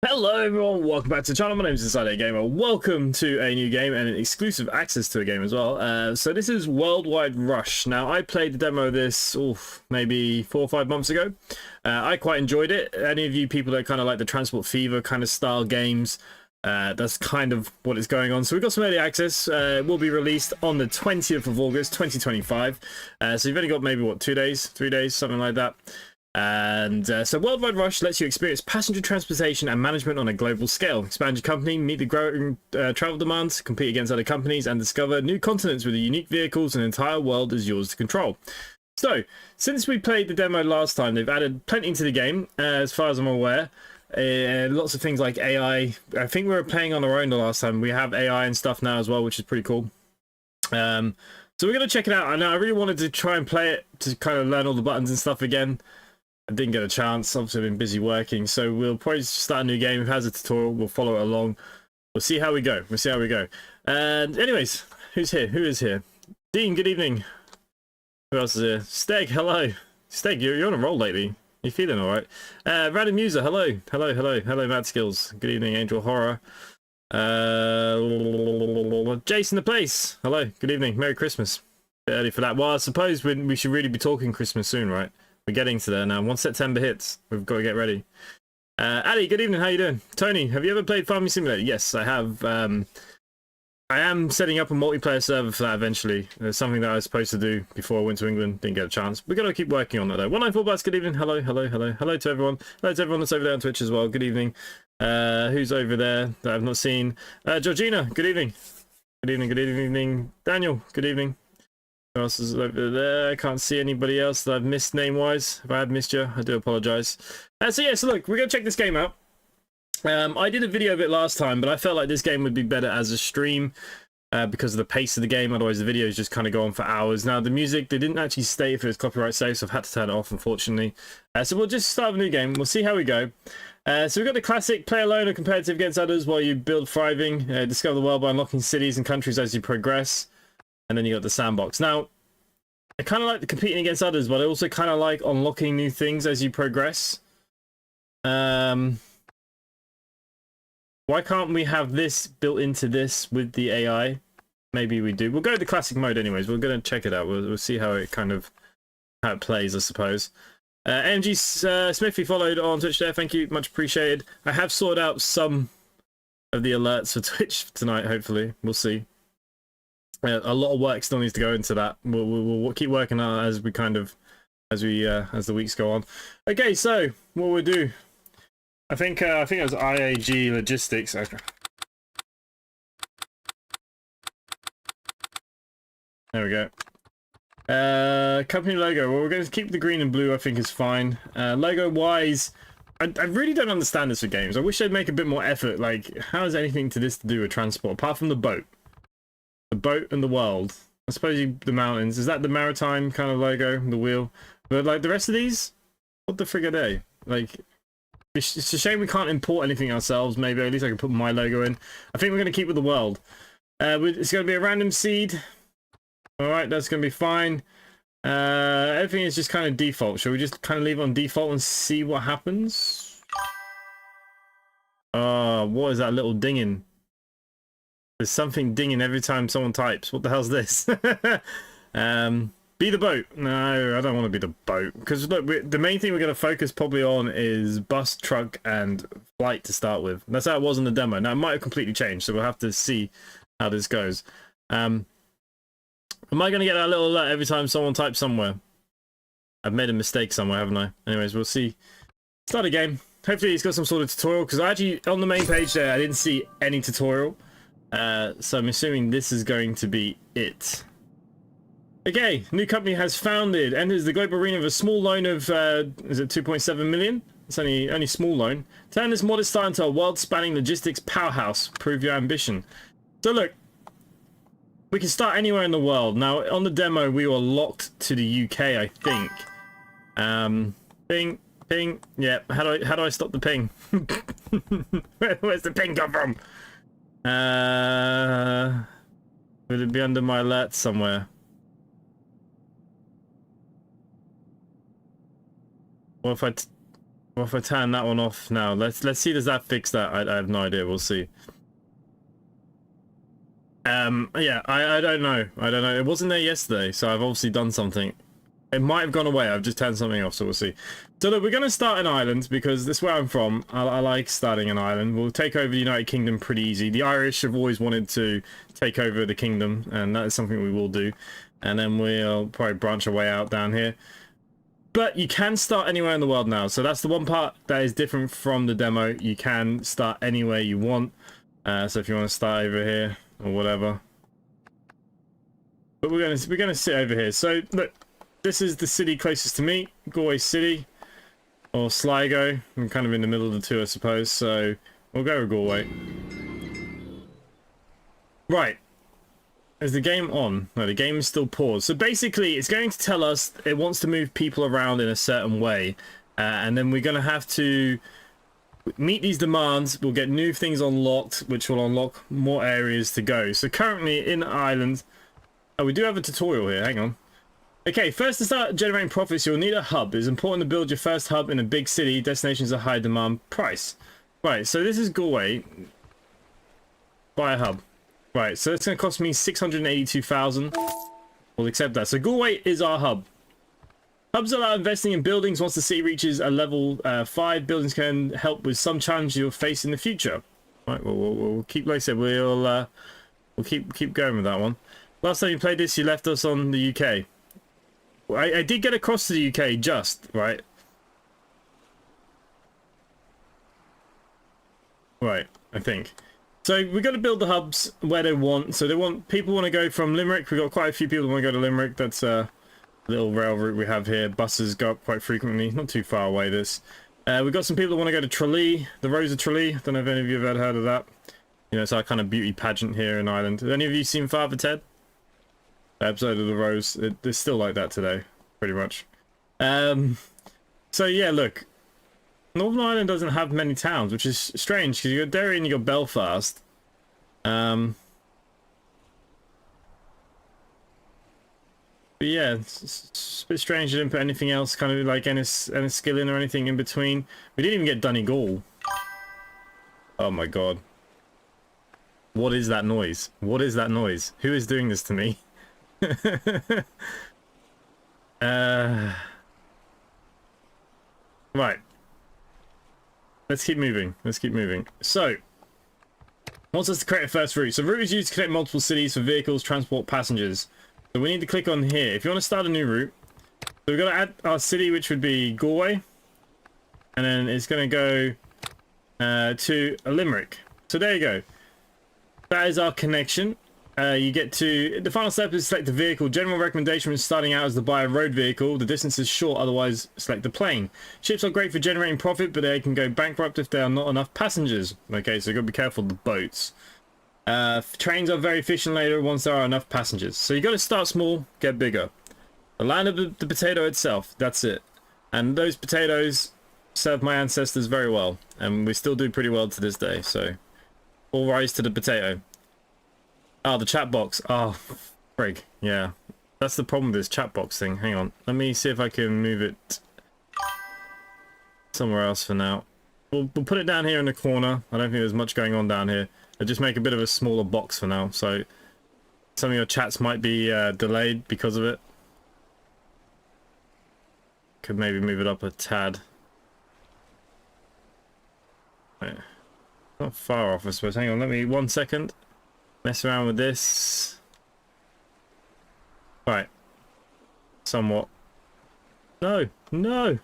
Hello everyone, welcome back to the channel. My name is InsideAgameR. Welcome to a new game and an exclusive access to a game as well. So this is Worldwide Rush. Now I played the demo of this maybe 4 or 5 months ago. I quite enjoyed it. Any of you people that kind of like the Transport Fever kind of style games, that's kind of what is going on. So we've got some early access. It will be released on the 20th of August 2025. So you've only got maybe what, 2 days, 3 days, something like that. And so Worldwide Rush lets you experience passenger transportation and management on a global scale. Expand your company, meet the growing travel demands, compete against other companies, and discover new continents with unique vehicles. An entire world is yours to control. So, since we played the demo last time, they've added plenty to the game, as far as I'm aware. Lots of things like AI. I think we were playing on our own the last time. We have AI and stuff now as well, which is pretty cool. So we're going to check it out. I know I really wanted to try and play it to kind of learn all the buttons and stuff again. I didn't get a chance. Obviously, I've been busy working, so we'll probably start a new game. If it has a tutorial, we'll follow it along. We'll see how we go. We'll see how we go. And anyways, who's here? Who is here? Dean, good evening. Who else is here? Steg, hello. Steg, you're on a roll lately. You feeling all right? Random user, hello. Hello, hello. Hello, Mad Skills. Good evening, Angel Horror. Jason the Place. Hello, good evening. Merry Christmas. Bit early for that. Well, I suppose we should really be talking Christmas soon, right? We're getting to there now. Once September hits, we've got to get ready. Ali, good evening. How you doing? Tony, have you ever played Farming Simulator? Yes, I have. I am setting up a multiplayer server for that eventually. It's something that I was supposed to do before I went to England. Didn't get a chance. We're going to keep working on that though. 194 Bus, good evening. Hello, hello, hello. Hello to everyone. Hello to everyone that's over there on Twitch as well. Good evening. Who's over there that I've not seen? Georgina, good evening. Good evening, good evening. Daniel, good evening. Who else is over there? I can't see anybody else that I've missed name-wise. If I have missed you, I do apologise. So yeah, so look, we're going to check this game out. I did a video of it last time, but I felt like this game would be better as a stream because of the pace of the game. Otherwise, the videos just kind of go on for hours. Now, the music, they didn't actually state if it was copyright safe, so I've had to turn it off, unfortunately. So we'll just start a new game. We'll see how we go. So we've got the classic play alone or competitive against others while you build thriving. Discover the world by unlocking cities and countries as you progress. And then you got the sandbox. Now, I kind of like the competing against others, but I also kind of like unlocking new things as you progress. Why can't we have this built into this with the AI? Maybe we do. We'll go to the classic mode anyways. We're going to check it out. We'll see how it plays, I suppose. AMG Smithy followed on Twitch there. Thank you. Much appreciated. I have sorted out some of the alerts for Twitch tonight, hopefully. We'll see. A lot of work still needs to go into that. We'll keep working on it as we as the weeks go on. Okay, so what we'll do, I think it was IAG Logistics. Okay. There we go. Company logo. Well, we're going to keep the green and blue. I think is fine. Logo wise, I really don't understand this for games. I wish they'd make a bit more effort. Like, how has anything to do with transport apart from the boat? The boat and the world. I suppose the mountains. Is that the maritime kind of logo? The wheel? But like the rest of these, what the frig are they? Like, it's a shame we can't import anything ourselves. Maybe at least I can put my logo in. I think we're going to keep with the world. It's going to be a random seed. All right, that's going to be fine. Everything is just kind of default. Shall we just kind of leave it on default and see what happens? What is that little dinging? There's something dinging every time someone types. What the hell's this? Be the boat. No, I don't want to be the boat. Because look, the main thing we're going to focus probably on is bus, truck, and flight to start with. That's how it was in the demo. Now, it might have completely changed, so we'll have to see how this goes. Am I going to get that little alert every time someone types somewhere? I've made a mistake somewhere, haven't I? Anyways, we'll see. Start a game. Hopefully it's got some sort of tutorial, because I actually, on the main page there, I didn't see any tutorial. So I'm assuming this is going to be it. Okay, new company has founded, enters the global arena with a small loan of, is it 2.7 million? It's only small loan. Turn this modest start into a world-spanning logistics powerhouse. Prove your ambition. So look, we can start anywhere in the world. Now, on the demo, we were locked to the UK, I think. Ping. Yeah, how do I stop the ping? Where's the ping come from? Would it be under my alerts somewhere? What if I turn that one off now? Let's see, does that fix that? I have no idea. We'll see. Yeah, I don't know. It wasn't there yesterday, so I've obviously done something. It might have gone away. I've just turned something off, so we'll see. So look, we're going to start an island, because this is where I'm from. I like starting an island. We'll take over the United Kingdom pretty easy. The Irish have always wanted to take over the kingdom, and that is something we will do. And then we'll probably branch our way out down here. But you can start anywhere in the world now. So that's the one part that is different from the demo. You can start anywhere you want. So if you want to start over here or whatever. But we're gonna sit over here. So look, this is the city closest to me, Galway City, or Sligo. I'm kind of in the middle of the two, I suppose. So we'll go with Galway. Right. Is the game on? No, the game is still paused. So basically, it's going to tell us it wants to move people around in a certain way. And then we're going to have to meet these demands. We'll get new things unlocked, which will unlock more areas to go. So currently in Ireland... Oh, we do have a tutorial here. Hang on. Okay, first to start generating profits, you'll need a hub. It's important to build your first hub in a big city. Destinations are high demand price. Right, so this is Galway. Buy a hub. Right, so it's going to cost me 682,000. We'll accept that. So Galway is our hub. Hubs allow investing in buildings. Once the city reaches a level 5, buildings can help with some challenges you'll face in the future. Right, we'll keep, like I said, we'll keep going with that one. Last time you played this, you left us on the UK. I did get across to the UK just, right? Right, I think. So we've got to build the hubs where they want. So people want to go from Limerick. We've got quite a few people who want to go to Limerick. That's a little rail route we have here. Buses go up quite frequently. Not too far away, this. We've got some people that want to go to Tralee, the Rose of Tralee. Don't know if any of you have ever heard of that. You know, it's our kind of beauty pageant here in Ireland. Have any of you seen Father Ted? The episode of the Rose. It's still like that today, pretty much. So yeah, look. Northern Ireland doesn't have many towns, which is strange, because you got Derry and you got Belfast. But yeah, it's a bit strange. You didn't put anything else, kind of like any skill in or anything in between. We didn't even get Donegal. Oh my god. What is that noise? What is that noise? Who is doing this to me? Right. Let's keep moving. So, wants us to create a first route. So route is used to connect multiple cities for vehicles, transport, passengers. So we need to click on here. If you want to start a new route, so we've got to add our city, which would be Galway. And then it's going to go to a Limerick. So there you go. That is our connection. You get to... The final step is select the vehicle. General recommendation when starting out is to buy a road vehicle. The distance is short, otherwise select the plane. Ships are great for generating profit, but they can go bankrupt if there are not enough passengers. Okay, so you've got to be careful of the boats. Trains are very efficient later once there are enough passengers. So you've got to start small, get bigger. The land of the potato itself, that's it. And those potatoes served my ancestors very well. And we still do pretty well to this day, so... All rise to the potato. Oh, the chat box. Oh, frig. Yeah. That's the problem with this chat box thing. Hang on. Let me see if I can move it somewhere else for now. We'll put it down here in the corner. I don't think there's much going on down here. I'll just make a bit of a smaller box for now. So some of your chats might be delayed because of it. Could maybe move it up a tad. Right. Not far off, I suppose. Hang on, let me 1 second. Mess around with this. Right. Somewhat. No, no.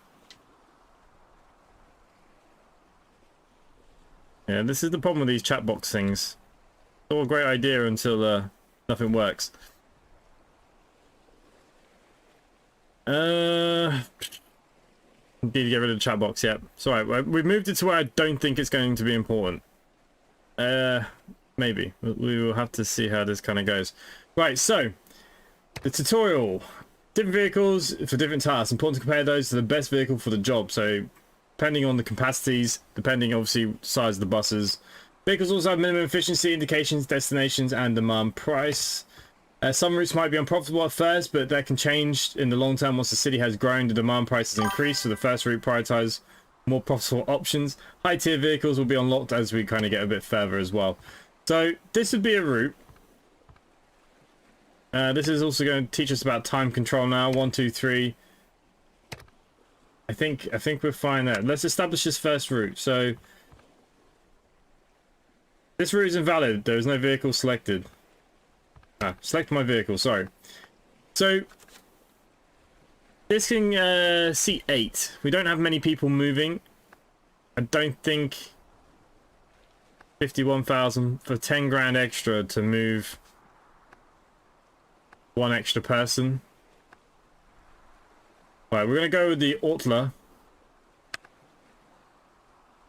Yeah, this is the problem with these chat box things. It's all a great idea until nothing works. Need to get rid of the chat box. Yeah, sorry. We've moved it to where I don't think it's going to be important. Maybe we will have to see how this kind of goes. Right, so the tutorial. Different vehicles for different tasks. Important to compare those to the best vehicle for the job. So depending on the capacities, depending obviously size of the buses. Vehicles also have minimum efficiency, indications, destinations, and demand price. Some routes might be unprofitable at first, but that can change in the long term once the city has grown. The demand prices increase, so the first route prioritize more profitable options. High tier vehicles will be unlocked as we kind of get a bit further as well. So this would be a route. This is also going to teach us about time control now. 1, 2, 3. I think we're fine there. Let's establish this first route. So this route is invalid. There is no vehicle selected. Select my vehicle. Sorry. So this can seat 8. We don't have many people moving. I don't think 51,000 for 10 grand extra to move one extra person. Right, we're going to go with the Ortler.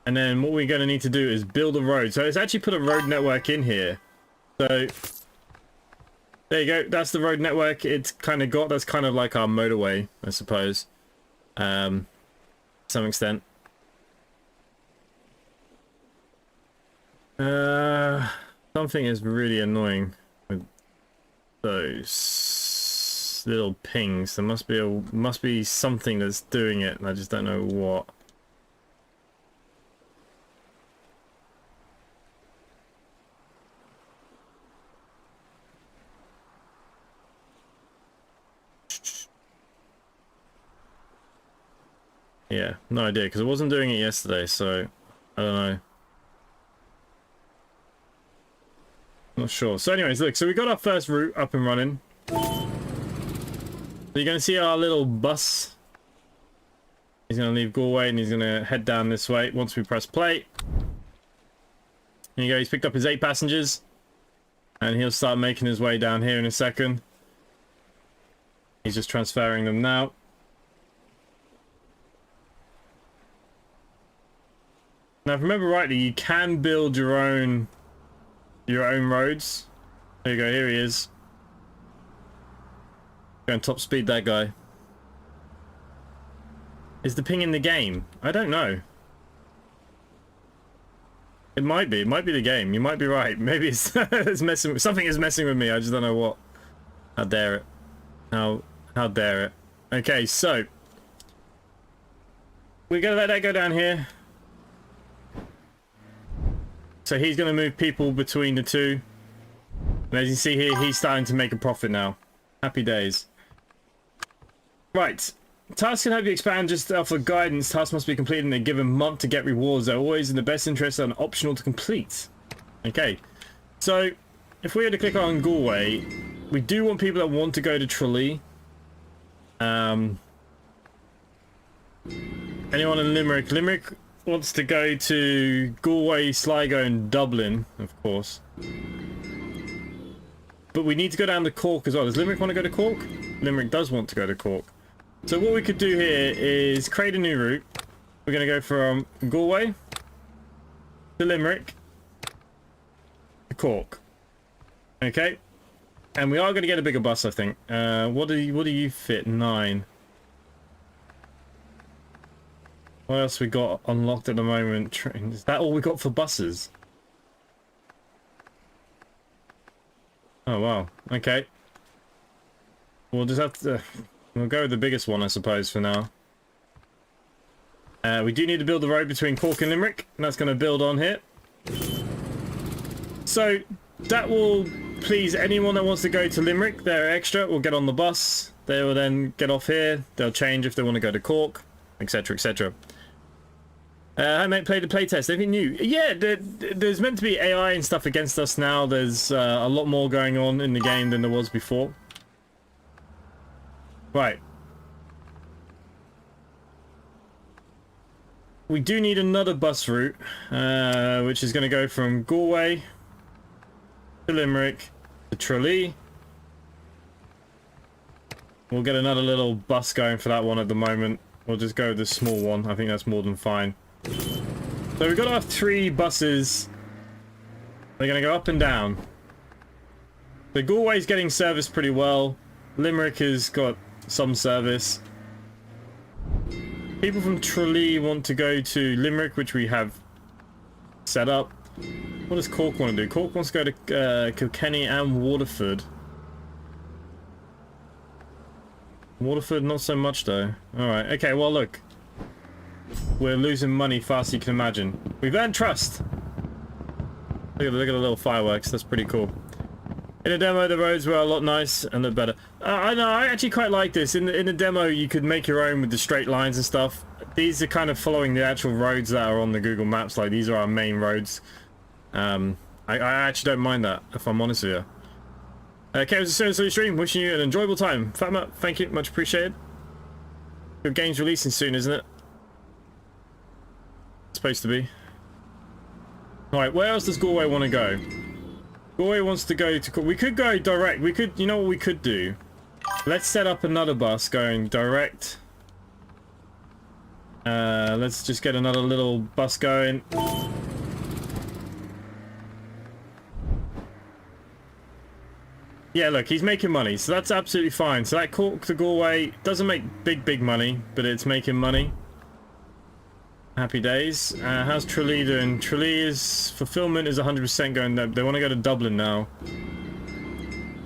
And then what we're going to need to do is build a road. So let's actually put a road network in here. So there you go. That's the road network. It's kind of got, that's kind of like our motorway, I suppose. To some extent. Something is really annoying with those little pings. There must be something that's doing it, and I just don't know what. Yeah, no idea, because I wasn't doing it yesterday, so I don't know. Not sure. So anyways, look, so we got our first route up and running. So you're going to see our little bus. He's going to leave Galway and he's going to head down this way once we press play. There you go, he's picked up his 8 passengers. And he'll start making his way down here in a second. He's just transferring them now. Now, if I remember rightly, you can build your own roads. There you go, here he is. Going top speed that guy. Is the ping in the game? I don't know. It might be the game. You might be right. Maybe it's, it's messing with, something is messing with me. I just don't know what. How dare it. How dare it. Okay, so we're gonna let that go down here. So he's going to move people between the two. And as you see here, he's starting to make a profit now. Happy days. Right. Tasks can help you expand. Just offer guidance. Tasks must be completed in a given month to get rewards. They're always in the best interest and optional to complete. Okay. So if we were to click on Galway, we do want people that want to go to Tralee. Anyone in Limerick? Limerick wants to go to Galway, Sligo and Dublin, of course. But we need to go down to Cork as well. Does Limerick want to go to Cork? Limerick does want to go to Cork. So what we could do here is create a new route. We're going to go from Galway to Limerick to Cork. Okay. And we are going to get a bigger bus, I think. What do you fit? 9. What else we got unlocked at the moment? Is that all we got for buses? Oh wow. Okay. We'll just have to. We'll go with the biggest one, I suppose, for now. We do need to build the road between Cork and Limerick, and that's going to build on here. So that will please anyone that wants to go to Limerick. They're extra. Will get on the bus. They will then get off here. They'll change if they want to go to Cork, etc., etc. I might play the playtest. Anything new? Yeah, there's meant to be AI and stuff against us now. There's a lot more going on in the game than there was before. Right. We do need another bus route, which is going to go from Galway to Limerick to Tralee. We'll get another little bus going for that one at the moment. We'll just go with the small one. I think that's more than fine. So we've got our 3 buses. They're going to go up and down. The Galway's getting service pretty well. Limerick has got some service. People from Tralee want to go to Limerick, which we have set up. What does Cork want to do? Cork wants to go to Kilkenny and Waterford. Waterford, not so much though. Alright, okay, well look. We're losing money fast, you can imagine. We've earned trust. Look at the little fireworks, that's pretty cool. In the demo, the roads were a lot nice and look better. I know, I actually quite like this. In the demo, you could make your own with the straight lines and stuff. These are kind of following the actual roads that are on the Google Maps. Like, these are our main roads. I actually don't mind that, if I'm honest with you. Okay, it was a soon stream. Wishing you an enjoyable time. Fatma, thank you. Much appreciated. Your game's releasing soon, isn't it? It's supposed to be. Alright, where else does Galway want to go? Galway wants to go to... We could go direct. We could... You know what we could do? Let's set up another bus going direct. Let's just get another little bus going. Yeah, look, he's making money, so that's absolutely fine. So that Cork to Galway doesn't make big money, but it's making money. Happy days. How's Tralee doing? Tralee's fulfillment is 100% going there. They want to go to Dublin now.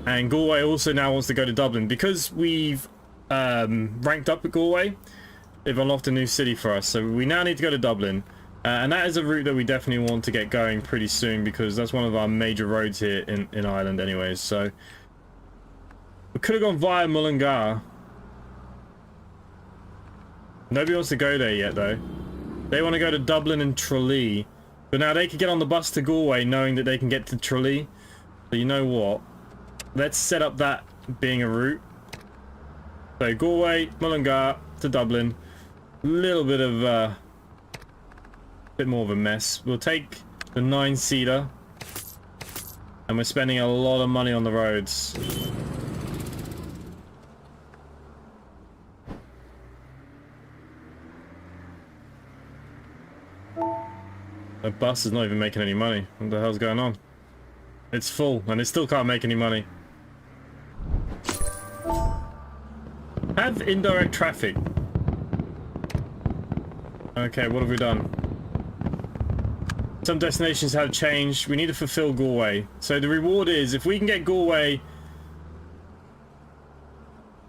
And Galway also now wants to go to Dublin. Because we've ranked up at Galway, they've unlocked a new city for us. So we now need to go to Dublin. And that is a route that we definitely want to get going pretty soon, because that's one of our major roads here in Ireland anyways. So we could have gone via Mullingar. Nobody wants to go there yet though. They want to go to Dublin and Tralee. But now they could get on the bus to Galway knowing that they can get to Tralee. So you know what? Let's set up that being a route. So Galway, Mullingar to Dublin. A little bit of bit more of a mess. We'll take the 9-seater. And we're spending a lot of money on the roads. The bus is not even making any money. What the hell's going on? It's full, and it still can't make any money. Have indirect traffic. Okay, what have we done? Some destinations have changed. We need to fulfill Galway. So the reward is, if we can get Galway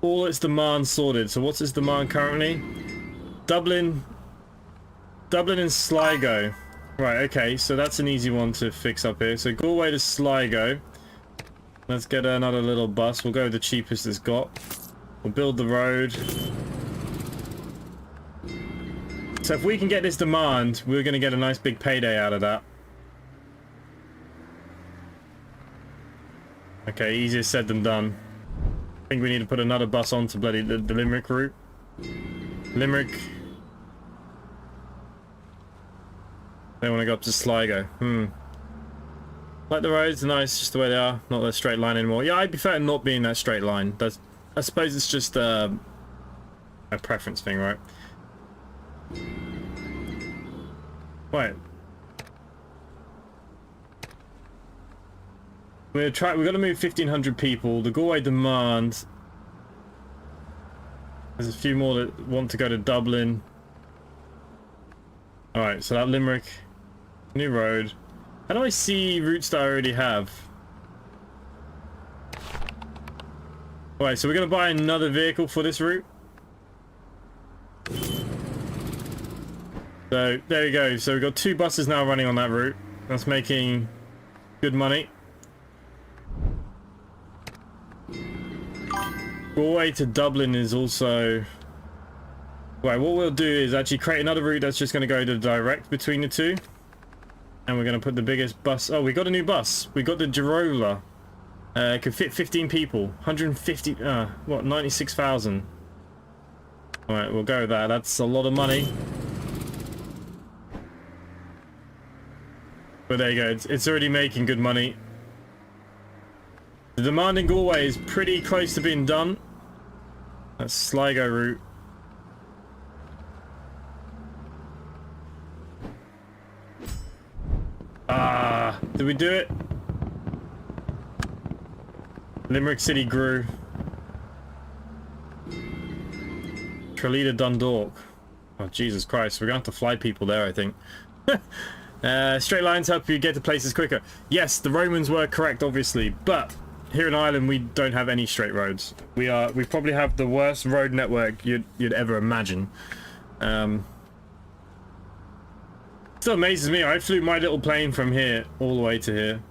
all its demand sorted. So what's its demand currently? Dublin and Sligo. Right, okay, so that's an easy one to fix up here. So Galway to Sligo. Let's get another little bus. We'll go with the cheapest it's got. We'll build the road. So if we can get this demand, we're going to get a nice big payday out of that. Okay, easier said than done. I think we need to put another bus on to bloody the Limerick route. Limerick. They want to go up to Sligo. Like the roads are nice just the way they are, not that straight line anymore. Yeah, I'd prefer not being that straight line. I suppose it's just a preference thing, right? Wait. We've got to move 1,500 people. The Galway demand. There's a few more that want to go to Dublin. Alright, so that Limerick. New road. How do I see routes that I already have? Alright, so we're going to buy another vehicle for this route. So, there we go. So we've got 2 buses now running on that route. That's making good money. Galway to Dublin is also... Right, what we'll do is actually create another route that's just going to go to direct between the two. And we're going to put the biggest bus... Oh, we got a new bus. We got the Girola. Could fit 15 people. 150. What? 96,000. All right, we'll go with that. That's a lot of money. But there you go. It's already making good money. The demand in Galway is pretty close to being done. That's Sligo route. Did we do it? Limerick City grew. Tralee to Dundalk. Oh, Jesus Christ. We're going to have to fly people there, I think. Straight lines help you get to places quicker. Yes, the Romans were correct, obviously, but here in Ireland we don't have any straight roads. We probably have the worst road network you'd ever imagine. Still amazes me. I flew my little plane from here all the way to here.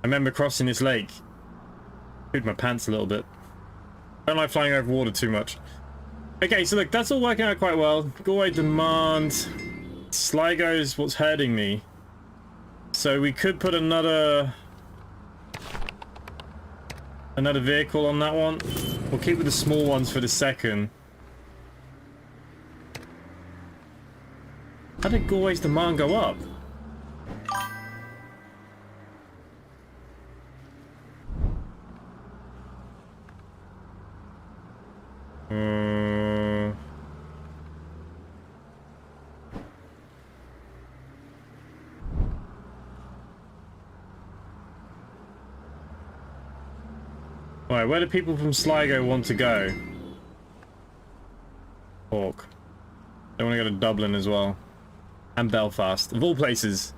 I remember crossing this lake. Pooed my pants a little bit. Don't like flying over water too much. Okay, so look, that's all working out quite well. Galway demand. Sligo's what's hurting me. So we could put another vehicle on that one. We'll keep with the small ones for the second. How did Galway's demand go up? Alright, where do people from Sligo want to go? Cork. They want to go to Dublin as well. And Belfast, of all places.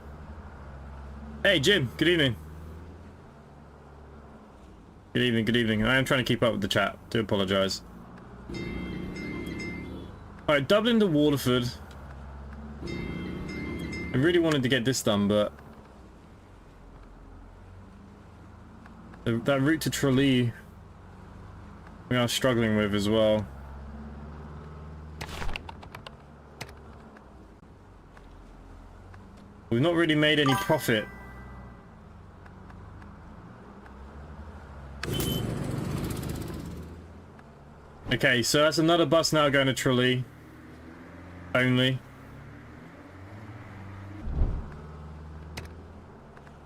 Hey, Jim, good evening. Good evening, good evening. I am trying to keep up with the chat. Do apologise. Alright, Dublin to Waterford. I really wanted to get this done, but that route to Tralee we are struggling with as well. We've not really made any profit. Okay, so that's another bus now going to Tralee. Only.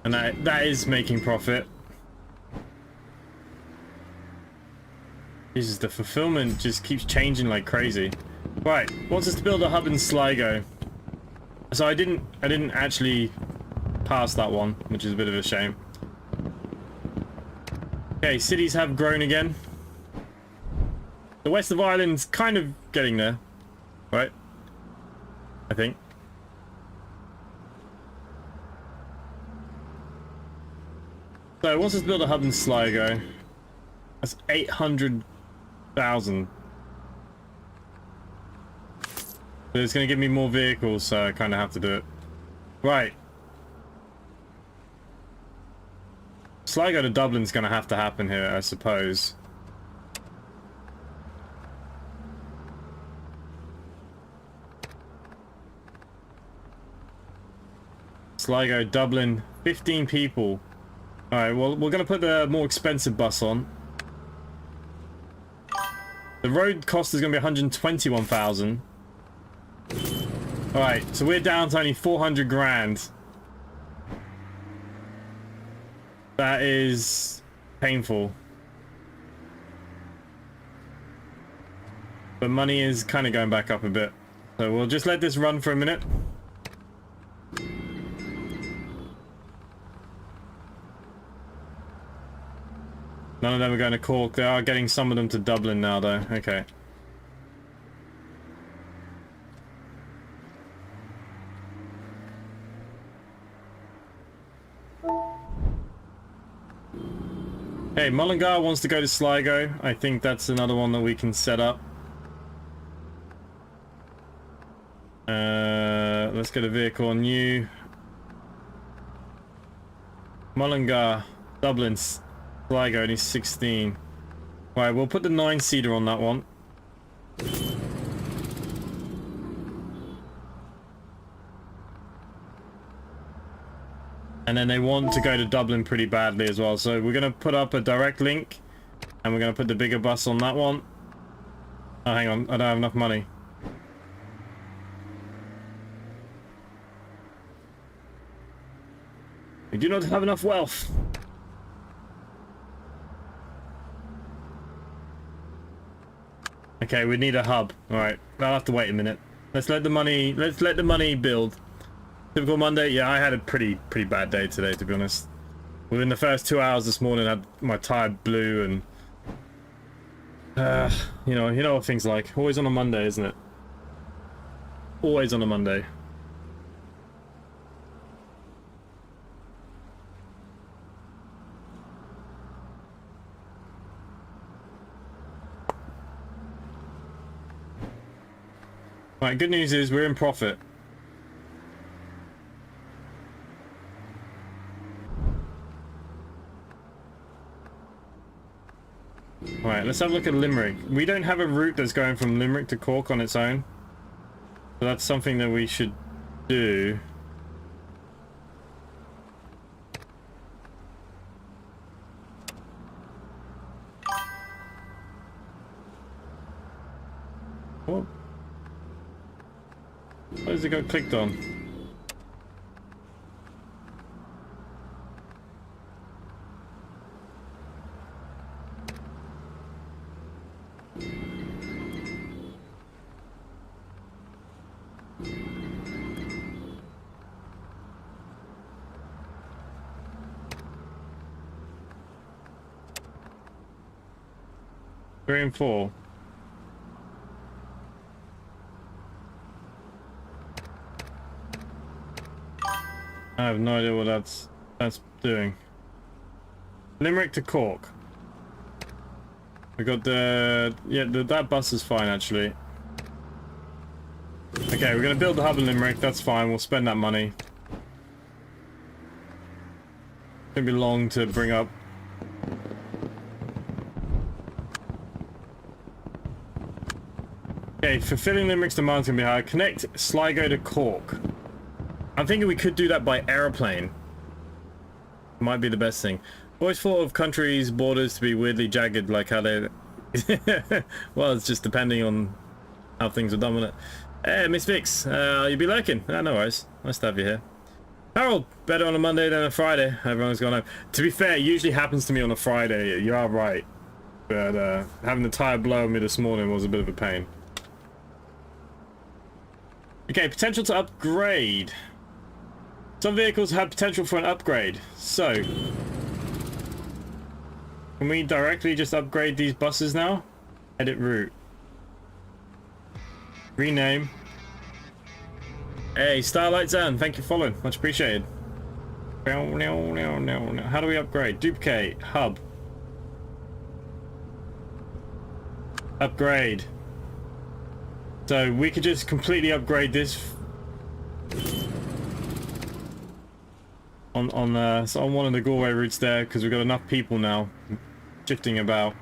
And that is making profit. Jesus, the fulfillment just keeps changing like crazy. Right, wants us to build a hub in Sligo. So I didn't actually pass that one, which is a bit of a shame. Okay, cities have grown again. The west of Ireland's kind of getting there, right? I think. So it wants us to build a hub in Sligo. That's 800,000. But it's going to give me more vehicles, so I kind of have to do it. Right. Sligo to Dublin's going to have to happen here, I suppose. Sligo, Dublin, 15 people. Alright, well, we're going to put the more expensive bus on. The road cost is going to be 121,000. Alright, so we're down to only 400 grand. That is painful. But money is kind of going back up a bit. So we'll just let this run for a minute. None of them are going to Cork. They are getting some of them to Dublin now, though. Okay. Hey, Mullingar wants to go to Sligo. I think that's another one that we can set up. Let's get a vehicle on you. Mullingar, Dublin, Sligo, and he's 16. Right, we'll put the 9-seater on that one. And then they want to go to Dublin pretty badly as well. So we're going to put up a direct link. And we're going to put the bigger bus on that one. Oh, hang on. I don't have enough money. We do not have enough wealth. Okay, we need a hub. Alright, I'll have to wait a minute. Let's let the money build. Typical Monday. Yeah, I had a pretty bad day today, to be honest. Within the first 2 hours this morning, my tire blew and you know what things like. Always on a Monday, isn't it? Always on a Monday. Right, good news is we're in profit. Right, let's have a look at Limerick. We don't have a route that's going from Limerick to Cork on its own. So that's something that we should do. What? What has it got clicked on? Three and four. I have no idea what that's doing. Limerick to Cork. We got that bus is fine actually. Okay, we're gonna build the hub in Limerick. That's fine. We'll spend that money. It's gonna be long to bring up. Okay, fulfilling Limerick's demands gonna be high. Connect Sligo to Cork. I'm thinking we could do that by aeroplane. Might be the best thing. Always thought of countries' borders to be weirdly jagged, like how they... well, it's just depending on how things are done with it. Hey, Miss Vix, you be lurking? No worries. Nice to have you here. Harold, better on a Monday than a Friday. Everyone's gone home. To be fair, it usually happens to me on a Friday. You are right. But having the tire blow on me this morning was a bit of a pain. Okay, potential to upgrade. Some vehicles have potential for an upgrade. So, can we directly just upgrade these buses now? Edit route. Rename. Hey, Starlight Zan, thank you for following. Much appreciated. How do we upgrade? Duplicate. Hub. Upgrade. So we could just completely upgrade this on one of the Galway routes there, because we've got enough people now shifting about.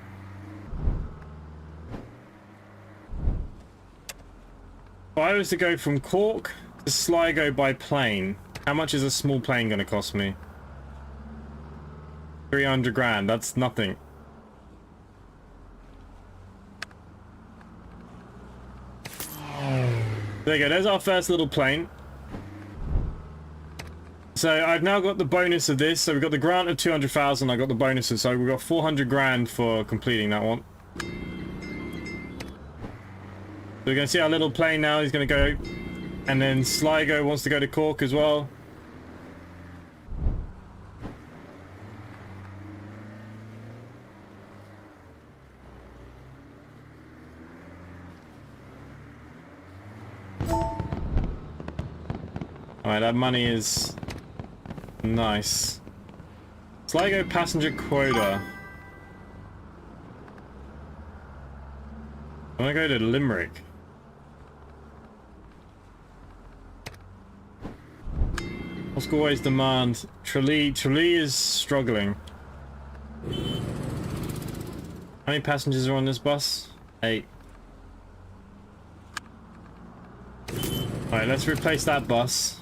If I was to go from Cork to Sligo by plane, how much is a small plane going to cost me? 300 grand. That's nothing. There you go, there's our first little plane. So I've now got the bonus of this. So we've got the grant of 200,000, I got the bonuses, so we've got 400 grand for completing that one. So we're going to see our little plane now, he's going to go, and then Sligo wants to go to Cork as well. Alright, that money is nice. Sligo passenger quota. I want to go to Limerick. What's Galway's demand? Tralee is struggling. How many passengers are on this bus? 8. Alright, let's replace that bus.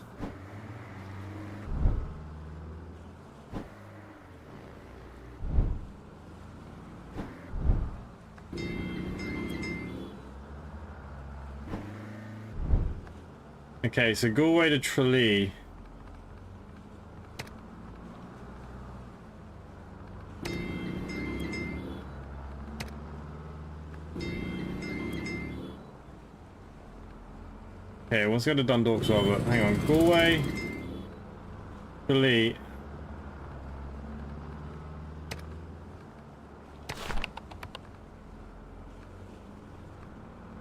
Okay, so go away to Tralee. Okay, let's go to Dundalk as well, but hang on. Go away. Tralee.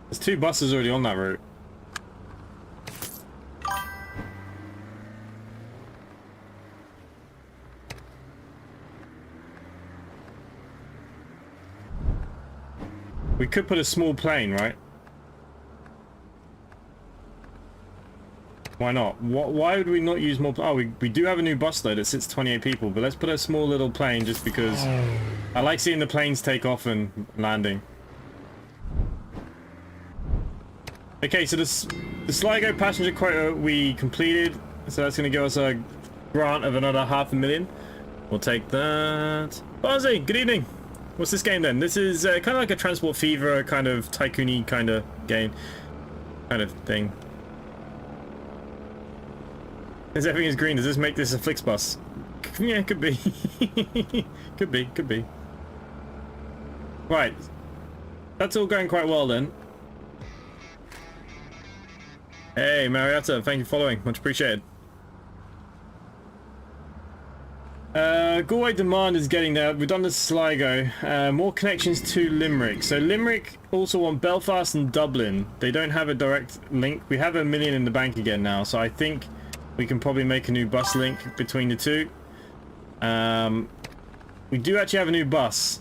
There's 2 buses already on that route. We could put a small plane, right? Why not? Why would we not use more? Oh, we do have a new bus though that sits 28 people, but let's put a small little plane just because I like seeing the planes take off and landing. Okay, so the Sligo passenger quota we completed, so that's going to give us a grant of another $500,000. We'll take that. Ozzy, good evening. What's this game then? This is kind of like a Transport Fever kind of tycoon-y kind of game, kind of thing. As everything is green, does this make this a Flixbus? Yeah, could be. could be. Right. That's all going quite well then. Hey, Marietta, thank you for following. Much appreciated. Galway demand is getting there. We've done the Sligo. More connections to Limerick. So Limerick also want Belfast and Dublin. They don't have a direct link. We have $1 million in the bank again now, so I think we can probably make a new bus link between the two. We do actually have a new bus,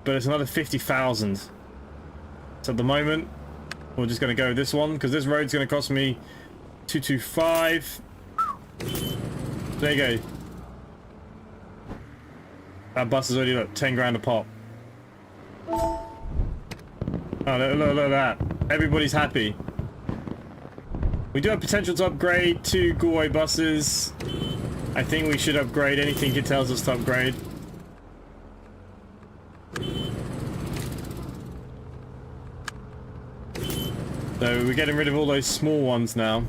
but it's another 50,000. So at the moment, we're just going to go with this one because this road's going to cost me 225. There you go. That bus is already like 10 grand a pop. Oh, look at that. Everybody's happy. We do have potential to upgrade 2 Galway buses. I think we should upgrade anything it tells us to upgrade. So we're getting rid of all those small ones now.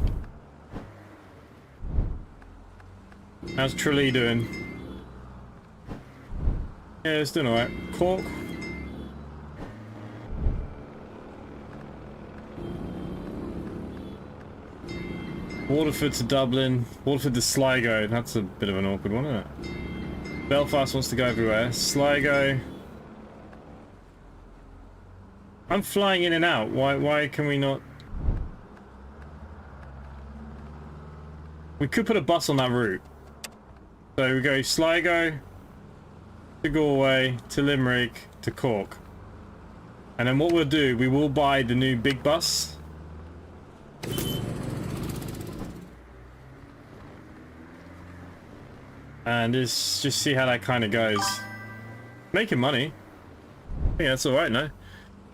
How's Tralee doing? Yeah, it's doing alright. Cork. Waterford to Dublin. Waterford to Sligo. That's a bit of an awkward one, isn't it? Belfast wants to go everywhere. Sligo. I'm flying in and out. Why can we not? We could put a bus on that route. So we go Sligo to Galway to Limerick to Cork. And then what we'll do, we will buy the new big bus. And just see how that kind of goes. Making money. I think that's alright, no?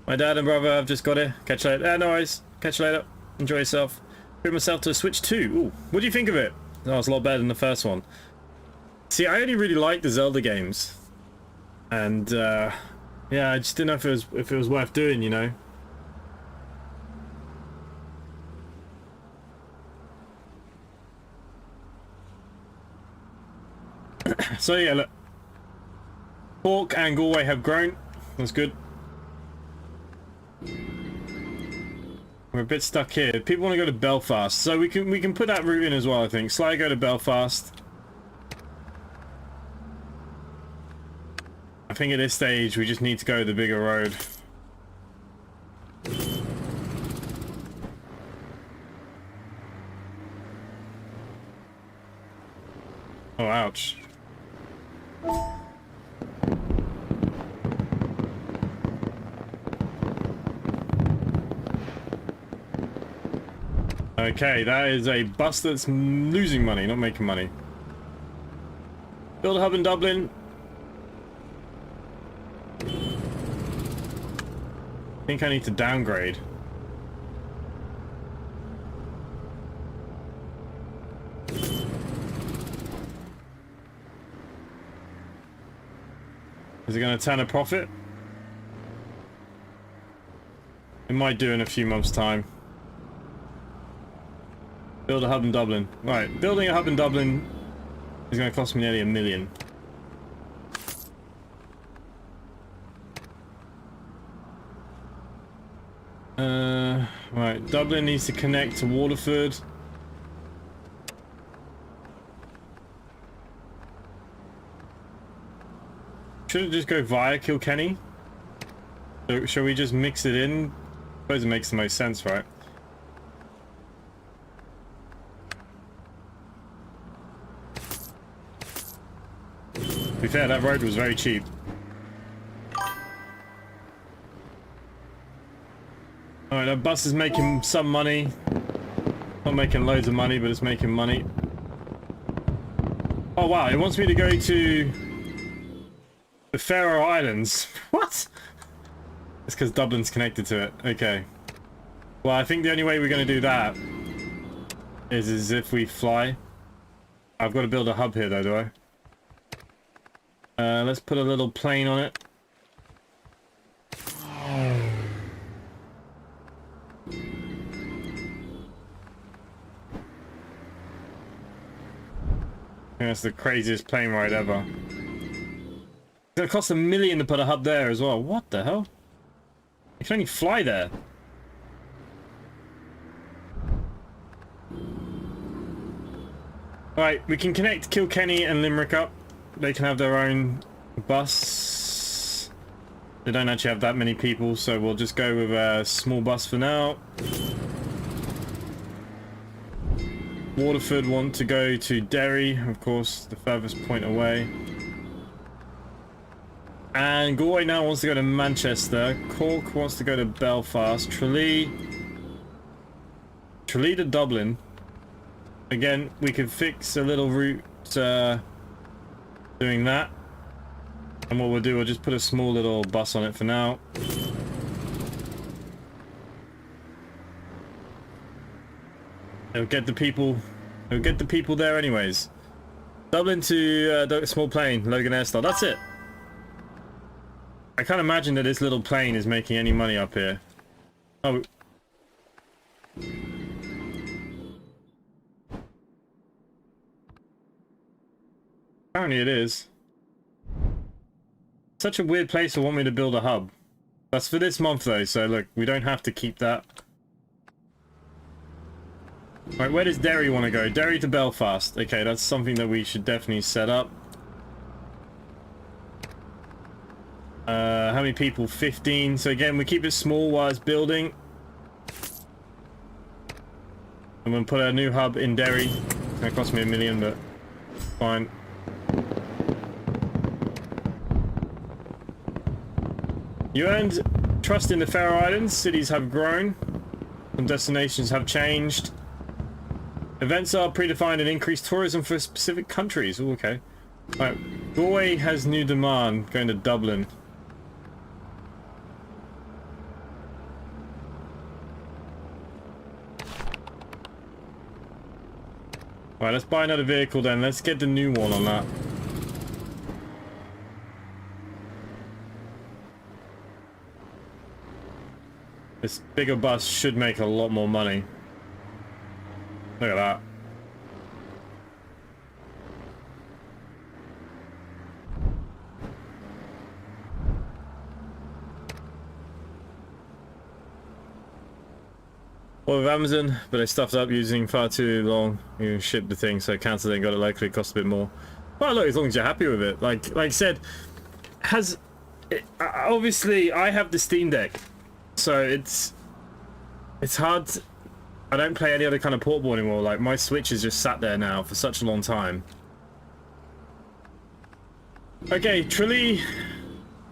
My dad and brother have just got it. Catch you later. No worries. Catch you later. Enjoy yourself. Put myself to a Switch 2. Ooh, what do you think of it? Oh, it's a lot better than the first one. See, I only really like the Zelda games. And, yeah, I just didn't know if it was worth doing, you know? So, yeah, look. Cork and Galway have grown. That's good. We're a bit stuck here. People want to go to Belfast, so we can put that route in as well, I think. Sligo to Belfast. I think at this stage we just need to go the bigger road. Oh, ouch. Okay, that is a bus that's losing money, not making money. Build a hub in Dublin. I think I need to downgrade. Is it going to turn a profit? It might do in a few months' time. Build a hub in Dublin. Right, building a hub in Dublin is going to cost me nearly $1 million. Right, Dublin needs to connect to Waterford. Should it just go via Kilkenny? So shall we just mix it in? I suppose it makes the most sense, right? To be fair, that road was very cheap. Alright, that bus is making some money. Not making loads of money, but it's making money. Oh wow, it wants me to go to the Faroe Islands. What? It's because Dublin's connected to it. Okay. Well, I think the only way we're going to do that is if we fly. I've got to build a hub here though, do I? Let's put a little plane on it. That's the craziest plane ride ever. It's gonna cost $1 million to put a hub there as well. What the hell? You can only fly there. Alright, we can connect Kilkenny and Limerick up. They can have their own bus. They don't actually have that many people, so we'll just go with a small bus for now. Waterford want to go to Derry, of course, the furthest point away. And Galway now wants to go to Manchester. Cork wants to go to Belfast. Tralee to Dublin. Again, we could fix a little route doing that. And what we'll do, we'll just put a small little bus on it for now. It'll get the people there anyways. Dublin to small plane, Logan Airstar. That's it. I can't imagine that this little plane is making any money up here. Oh. Apparently it is. Such a weird place to want me to build a hub. That's for this month though, so look, we don't have to keep that. Right, where does Derry want to go? Derry to Belfast. Okay, that's something that we should definitely set up. How many people? 15. So again, we keep it small while it's building. I'm going to put a new hub in Derry. It's going to cost me $1 million, but fine. You earned trust in the Faroe Islands. Cities have grown. Some destinations have changed. Events are predefined and increased tourism for specific countries. Ooh, okay. Alright. Galway has new demand going to Dublin. Alright, let's buy another vehicle then. Let's get the new one on that. This bigger bus should make a lot more money. Look at that. Well, with Amazon, but they stuffed up using far too long. You shipped the thing, so cancelled it and got it locally. Cost a bit more. Well, look, as long as you're happy with it. Like I said, obviously I have the Steam Deck, so it's hard to, I don't play any other kind of portable anymore. Like, my Switch is just sat there now for such a long time. Okay, Tralee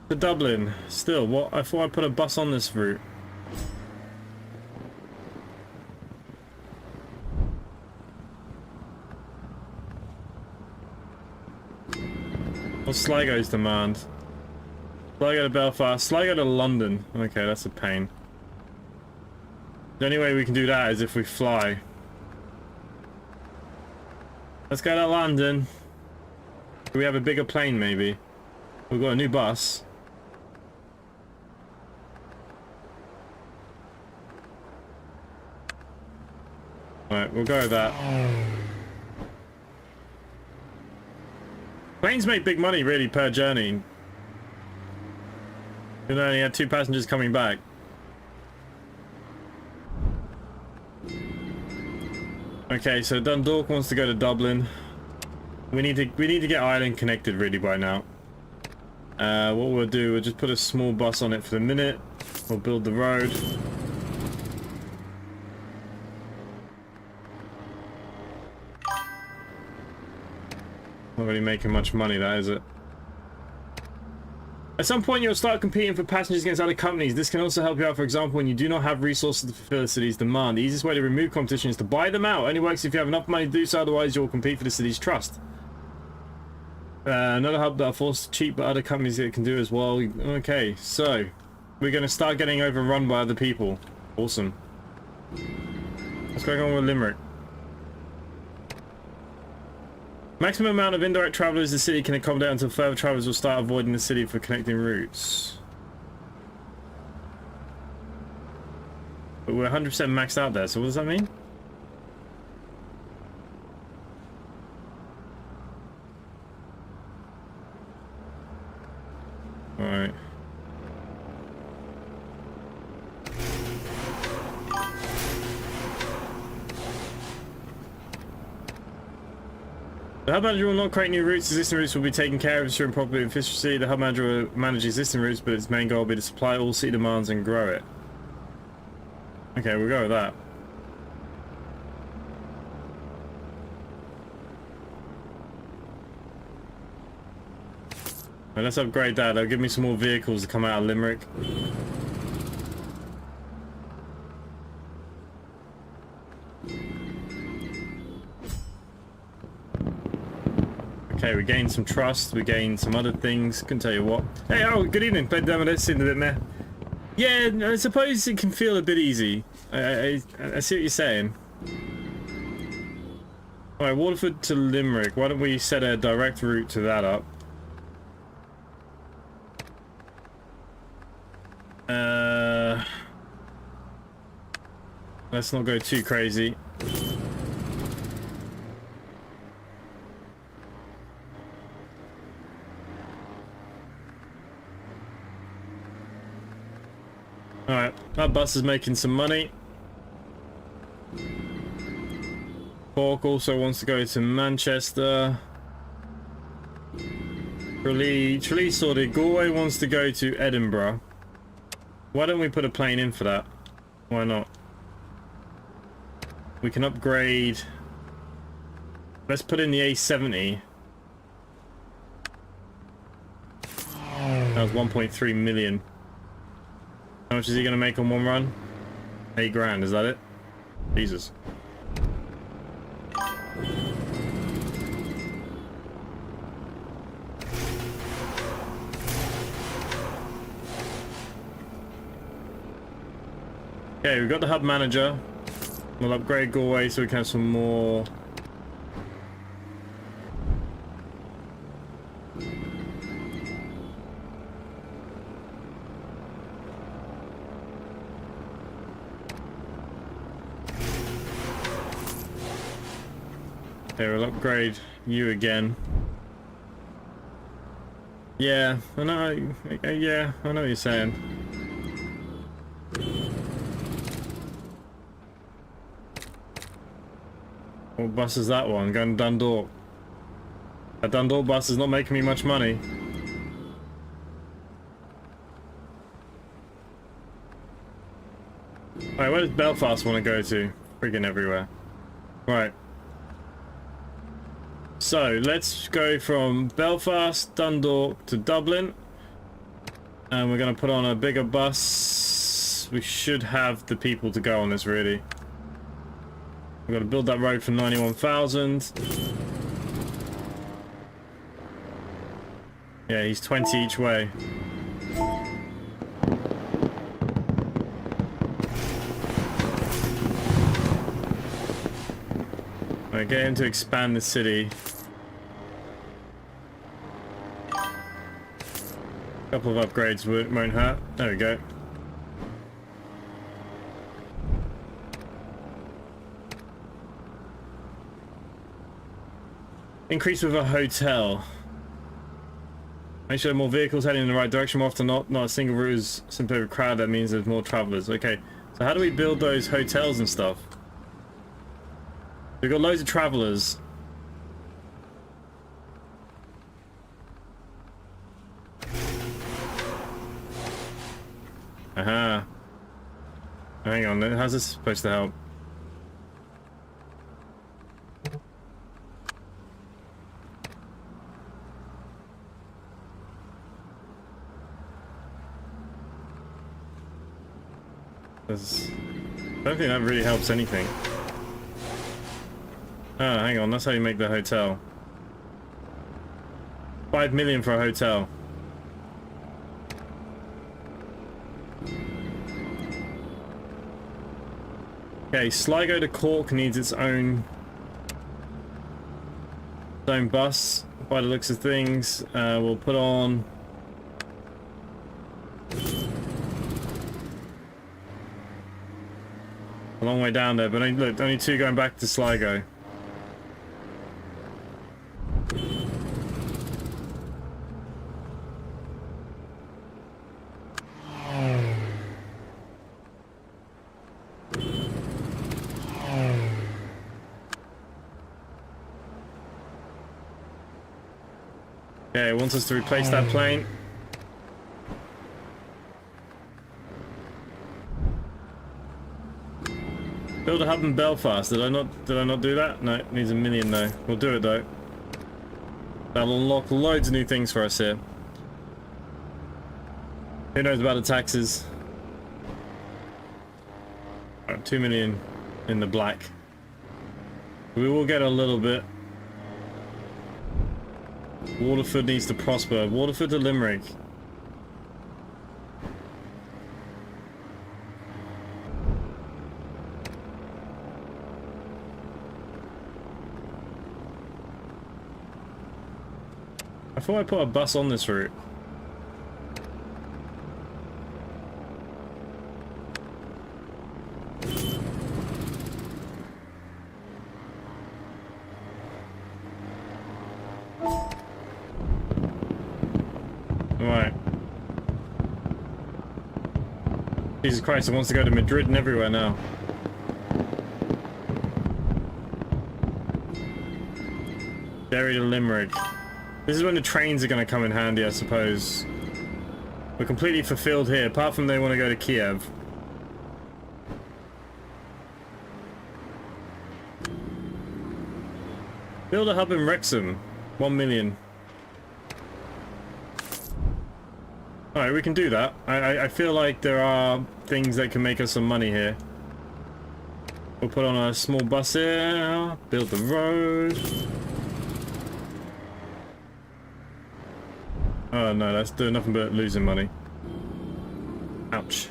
to Dublin. Still, what? I thought I put a bus on this route. What's Sligo's demand? Sligo to Belfast. Sligo to London. Okay, that's a pain. The only way we can do that is if we fly. Let's go to London. Do we have a bigger plane maybe? We've got a new bus. Alright, we'll go with that. Planes make big money, really, per journey. You only had 2 passengers coming back. Okay, so Dundalk wants to go to Dublin. We need to get Ireland connected really by now. What we'll do, we'll just put a small bus on it for the minute. We'll build the road. Not really making much money, that is it? At some point, you'll start competing for passengers against other companies. This can also help you out, for example, when you do not have resources to fulfill the city's demand. The easiest way to remove competition is to buy them out. Only works if you have enough money to do so, otherwise you'll compete for the city's trust. Another hub that are forced to cheat, but other companies that can do as well. Okay, so we're going to start getting overrun by other people. Awesome. What's going on with Limerick? Maximum amount of indirect travelers the city can accommodate until further travelers will start avoiding the city for connecting routes. But we're 100% maxed out there, so what does that mean? Alright. The hub manager will not create new routes. Existing routes will be taken care of, ensuring proper efficiency. The hub manager will manage existing routes, but its main goal will be to supply all city demands and grow it. Okay, we'll go with that. Right, let's upgrade that. They'll give me some more vehicles to come out of Limerick. Okay, we gained some trust, we gained some other things, couldn't tell you what. Hey, oh, good evening, played demo this in a bit, man. Yeah, I suppose it can feel a bit easy. I see what you're saying. Alright, Waterford to Limerick, why don't we set a direct route to that up? Let's not go too crazy. Alright, that bus is making some money. Cork also wants to go to Manchester. Tralee sorted. Galway wants to go to Edinburgh. Why don't we put a plane in for that? Why not? We can upgrade. Let's put in the A70. That was 1.3 million. How much is he going to make on one run? 8 grand, is that it? Jesus. Okay, we've got the hub manager. We'll upgrade Galway so we can have some more. Okay, we'll upgrade you again. Yeah, I know. Yeah, I know what you're saying. What bus is that one? Going to Dundalk. That Dundalk bus is not making me much money. Alright, where does Belfast want to go to? Friggin' everywhere. Right. So, let's go from Belfast, Dundalk to Dublin. And we're going to put on a bigger bus. We should have the people to go on this, really. We've got to build that road for 91,000. Yeah, he's 20 each way. Right, get him to expand the city. A couple of upgrades won't hurt. There we go. Increase with a hotel. Make sure more vehicles heading in the right direction. More often not a single route is simply overcrowded. That means there's more travelers. Okay, so how do we build those hotels and stuff? We've got loads of travelers. Aha. Hang on, how's this supposed to help? I don't think that really helps anything. Oh, hang on, that's how you make the hotel. 5 million for a hotel. Okay, Sligo to Cork needs its own bus, by the looks of things. We'll put on... a long way down there, but look, only 2 going back to Sligo. Okay, it wants us to replace that plane. Build a hub in Belfast. Did I not do that? No, it needs 1 million though. We'll do it though. That'll unlock loads of new things for us here. Who knows about the taxes? 2 million in the black. We will get a little bit. Waterford needs to prosper. Waterford to Limerick. I thought I put a bus on this route. Right. Jesus Christ, it wants to go to Madrid and everywhere now. Derry to Limerick. This is when the trains are going to come in handy, I suppose. We're completely fulfilled here, apart from they want to go to Kiev. Build a hub in Wrexham. 1 million. Alright, we can do that. I feel like there are things that can make us some money here. We'll put on a small bus here. Build the road. Oh no, that's doing nothing but losing money. Ouch.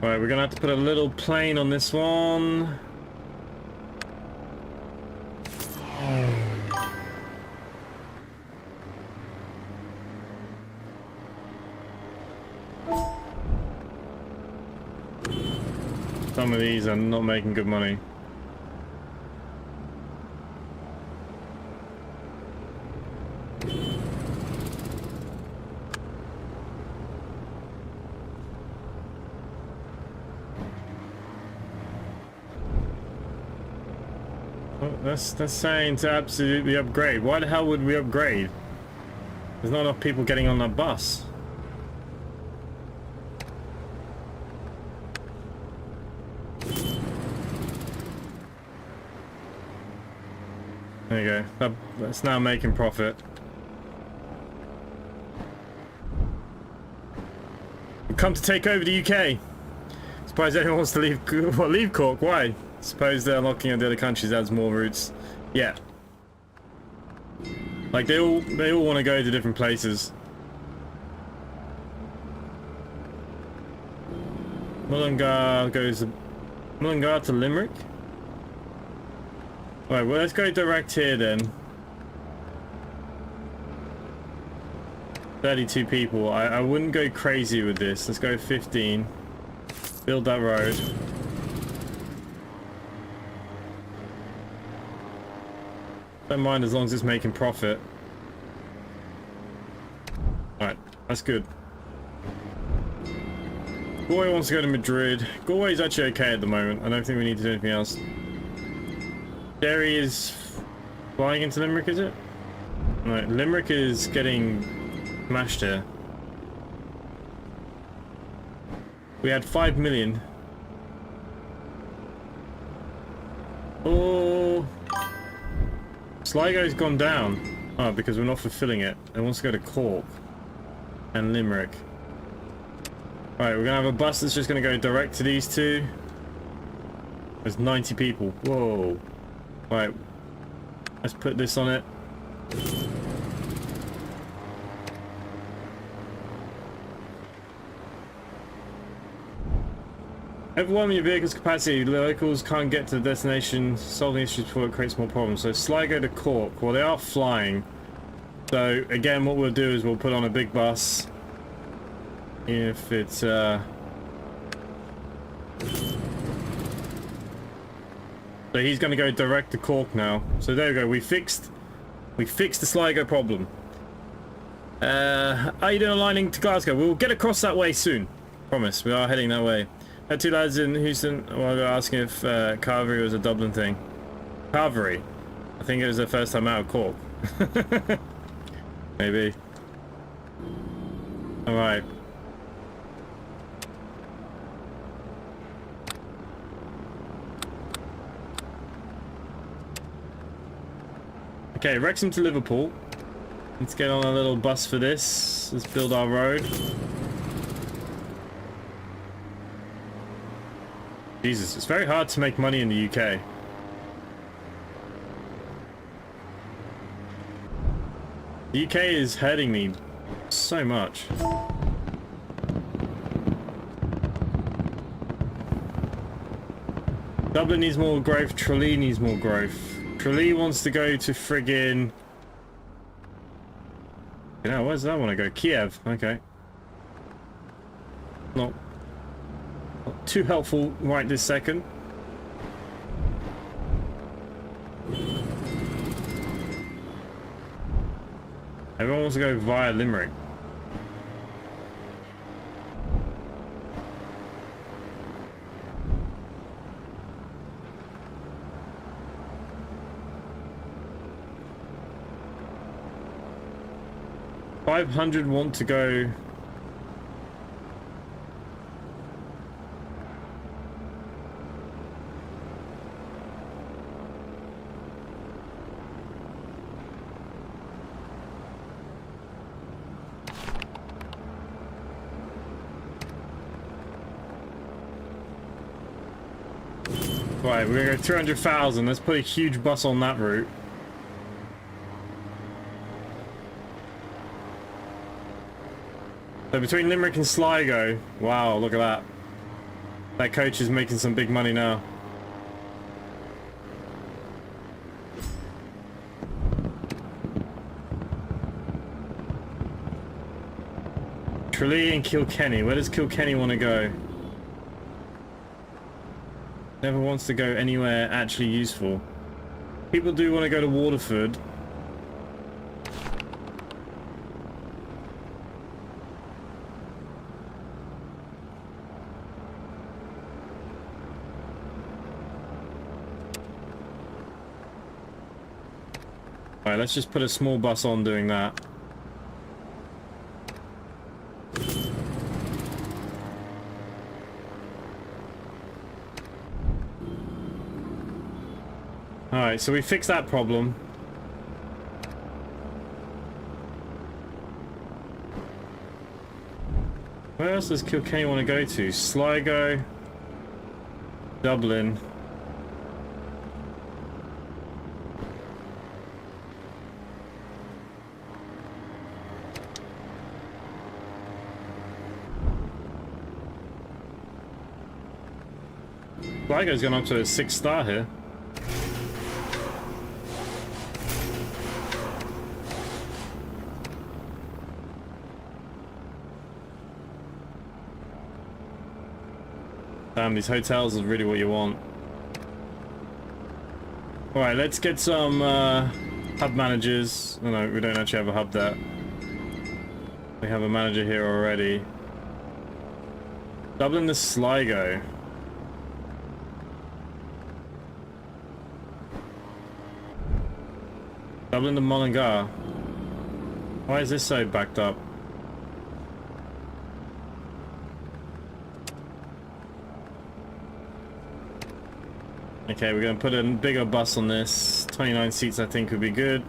Alright, we're gonna have to put a little plane on this one. Some of these are not making good money. Oh, that's saying to absolutely upgrade. Why the hell would we upgrade? There's not enough people getting on that bus. There you go. That's now making profit. We've come to take over the UK. Surprised anyone wants to leave. Well, leave Cork. Why? Suppose they're locking at the other countries adds more routes. Yeah. Like they all want to go to different places. Mullingar to Limerick. Alright, well let's go direct here then. 32 people. I wouldn't go crazy with this. Let's go 15. Build that road. Don't mind as long as it's making profit. Alright, that's good. Galway wants to go to Madrid. Galway is actually okay at the moment. I don't think we need to do anything else. Derry is flying into Limerick, is it? Right, Limerick is getting smashed here. We had 5 million. Oh, Sligo's gone down. Oh, because we're not fulfilling it. It wants to go to Cork and Limerick. Alright, we're gonna have a bus that's just gonna go direct to these two. There's 90 people. Whoa. Alright, let's put this on it. Overwhelming your vehicle's capacity, locals can't get to the destination, solving issues before it creates more problems. So Sligo to Cork, well they are flying. So again what we'll do is we'll put on a big bus. If it's so he's gonna go direct to Cork now. So there we go, we fixed the Sligo problem. Are you doing aligning to Glasgow? We'll get across that way soon. Promise, we are heading that way. Had two lads in Houston. Well, they were asking if Carvery was a Dublin thing. Carvery? I think it was their first time out of Cork. Maybe. Alright. Okay, Wrexham to Liverpool. Let's get on a little bus for this. Let's build our road. Jesus, it's very hard to make money in the UK. The UK is hurting me so much. Dublin needs more growth, Tralee needs more growth. Tralee wants to go to friggin... You know, where's that want to go? Kiev, okay. Not too helpful right this second. Everyone wants to go via Limerick. $500 want to go. Right, we're gonna go 300,000. Let's put a huge bus on that route. So between Limerick and Sligo, wow, look at that. That coach is making some big money now. Tralee and Kilkenny. Where does Kilkenny want to go? Never wants to go anywhere actually useful. People do want to go to Waterford. Alright, let's just put a small bus on doing that. Alright, so we fixed that problem. Where else does Kilkenny want to go to? Sligo, Dublin. Sligo's gone up to a 6-star here. Damn, these hotels is really what you want. Alright, let's get some hub managers. Oh, no, we don't actually have a hub there. We have a manager here already. Doubling the Sligo. Doubling the Mullingar. Why is this so backed up? Okay, we're going to put a bigger bus on this. 29 seats I think would be good.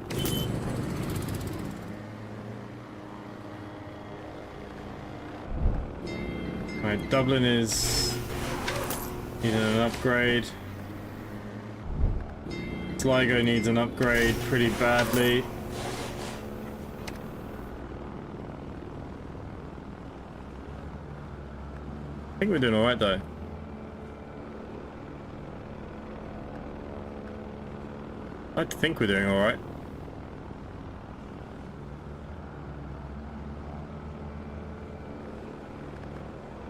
Alright, Dublin is needing an upgrade. Sligo needs an upgrade pretty badly. I think we're doing alright though. I think we're doing alright.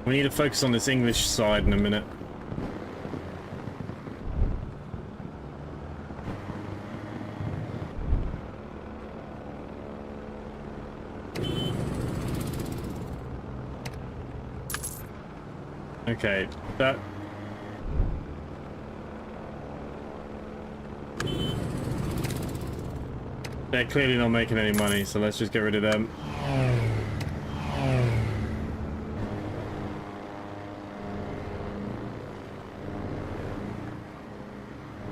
We need to focus on this English side in a minute. Okay, that... They're clearly not making any money, so let's just get rid of them.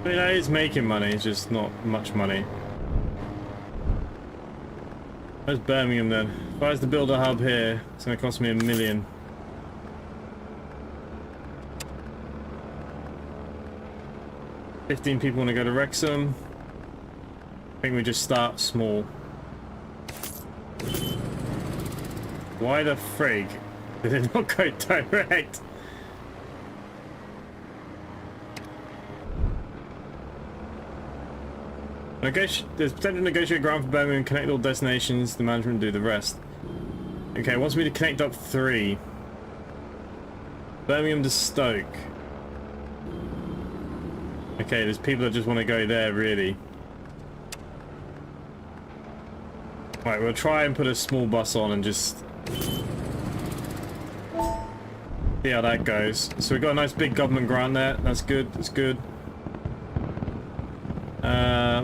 I mean, that is making money, it's just not much money. Where's Birmingham then? If I was to build a hub here, it's going to cost me $1 million. $15 people want to go to Wrexham. I think we just start small. Why the frig did it not go direct? There's potential to negotiate ground for Birmingham, connect all destinations, the management do the rest. Okay, it wants me to connect up 3. Birmingham to Stoke. Okay, there's people that just want to go there, really. Right, we'll try and put a small bus on and just see how that goes. So we've got a nice big government grant there. That's good, that's good.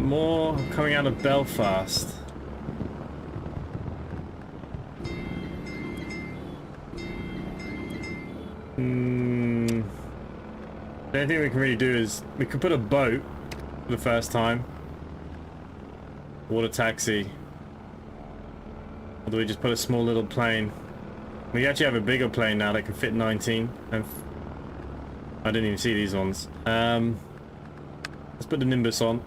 More coming out of Belfast. The only thing we can really do is we could put a boat for the first time. Water taxi. Or do we just put a small little plane? We actually have a bigger plane now that can fit 19. And I didn't even see these ones. Let's put the Nimbus on.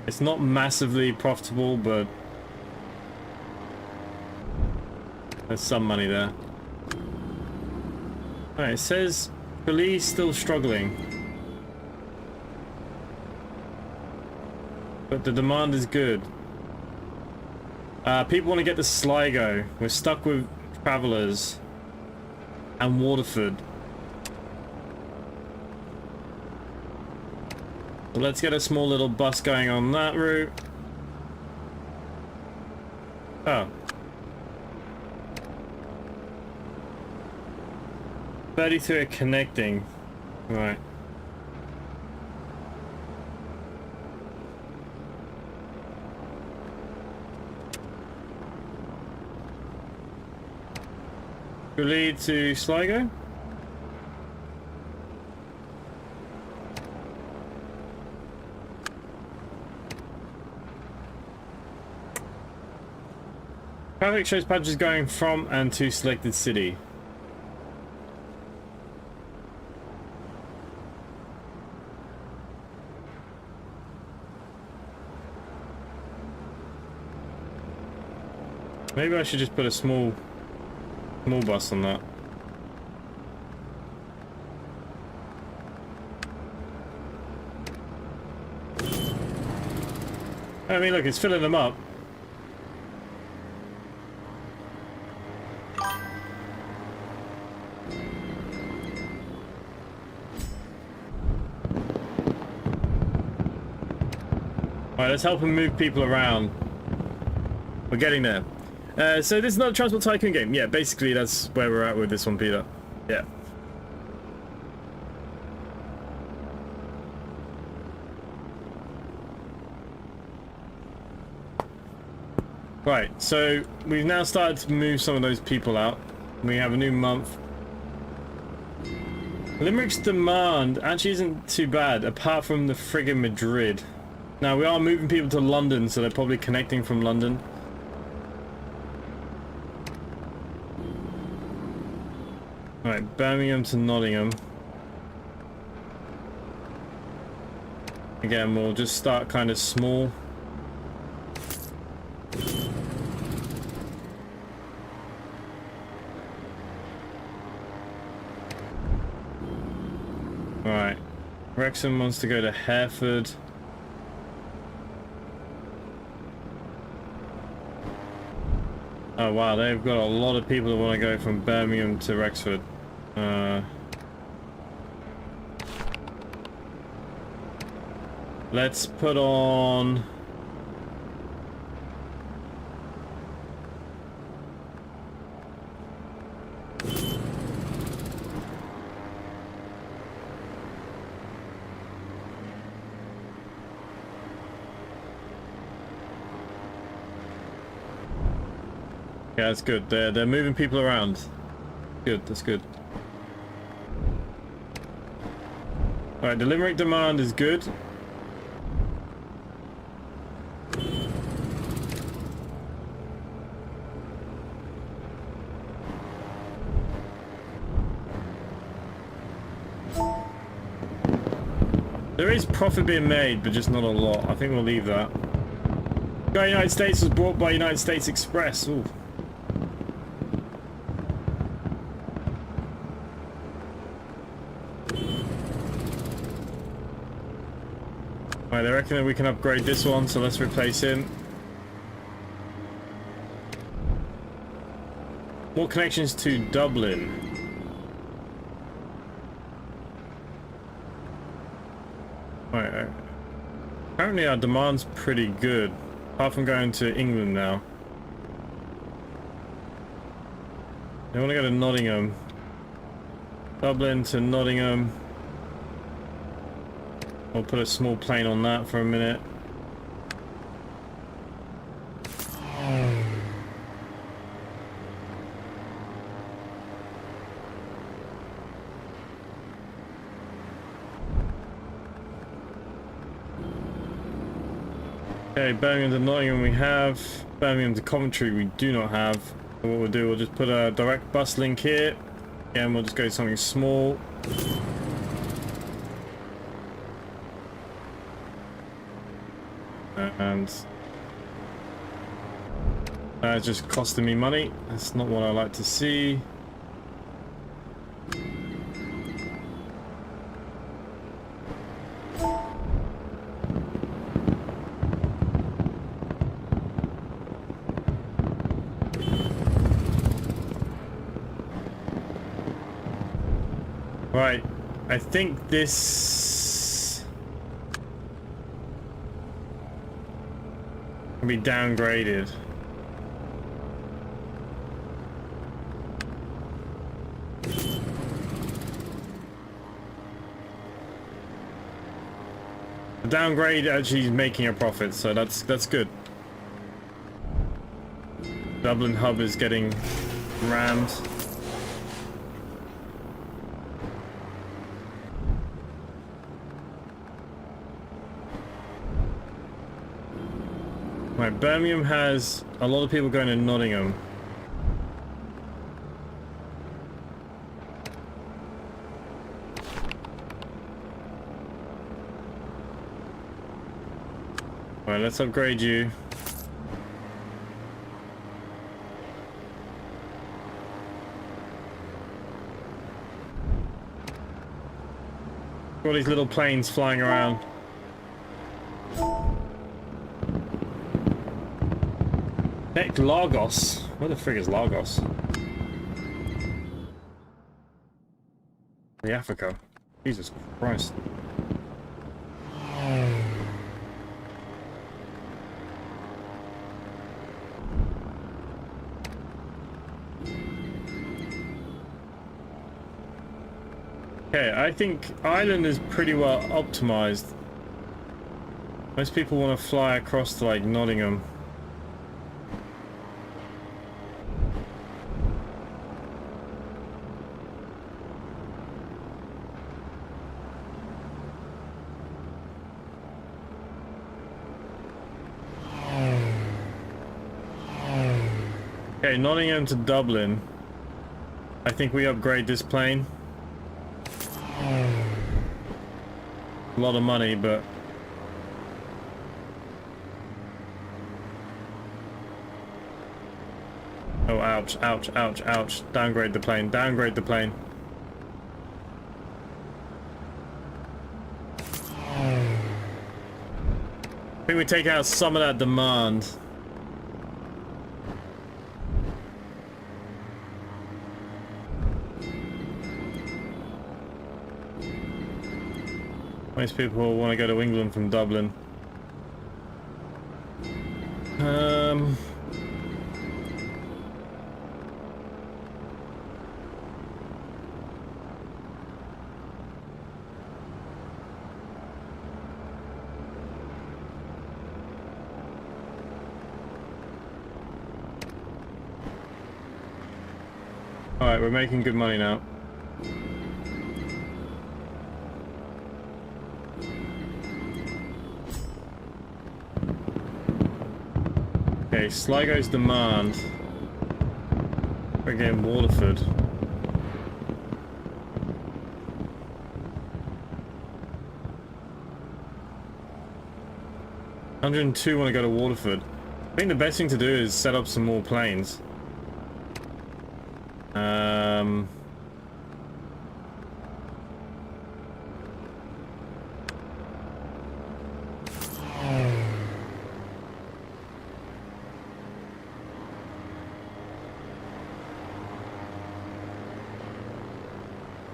It's not massively profitable, but there's some money there. Alright, it says Belize still struggling. But the demand is good. People want to get to Sligo. We're stuck with Travellers and Waterford. So let's get a small little bus going on that route. Oh. 32 are connecting. Right. We'll lead to Sligo. Traffic shows patches going from and to selected city. Maybe I should just put a small bus on that. I mean, look, it's filling them up. Alright, let's help them move people around. We're getting there. So this is not a Transport Tycoon game. Yeah, basically that's where we're at with this one, Peter. Yeah. Right, so we've now started to move some of those people out. We have a new month. Limerick's demand actually isn't too bad, apart from the friggin' Madrid. Now, we are moving people to London, so they're probably connecting from London. Alright, Birmingham to Nottingham. Again, we'll just start kind of small. Alright, Wrexham wants to go to Hereford. Oh wow, they've got a lot of people that want to go from Birmingham to Wrexford. Let's put on... Yeah, that's good. They're moving people around. Good, that's good. Alright, the Limerick demand is good. There is profit being made, but just not a lot. I think we'll leave that. Go United States was bought by United States Express. Ooh. Right, they reckon that we can upgrade this one, so let's replace him. More connections to Dublin. Right, apparently our demand's pretty good, apart from going to England now. They want to go to Nottingham. Dublin to Nottingham. I'll put a small plane on that for a minute. Okay, Birmingham to Nottingham we have. Birmingham to Coventry we do not have. So what we'll do, we'll just put a direct bus link here. Again, we'll just go something small. And that's just costing me money. That's not what I like to see. Right, I think this can be downgraded. The downgrade actually is making a profit, so that's good. Dublin hub is getting rammed. Right, Birmingham has a lot of people going to Nottingham. Alright, let's upgrade you. All these little planes flying around. Lagos? Where the frig is Lagos? The Africa. Jesus Christ. Okay, I think Ireland is pretty well optimized. Most people want to fly across to like Nottingham. Okay, Nottingham to Dublin. I think we upgrade this plane. A lot of money, but oh, ouch, ouch, ouch, ouch. Downgrade the plane, downgrade the plane. I think we take out some of that demand. Most people want to go to England from Dublin. Alright, we're making good money now. Okay, Sligo's demand. We're getting Waterford. $102 want to go to Waterford. I think the best thing to do is set up some more planes.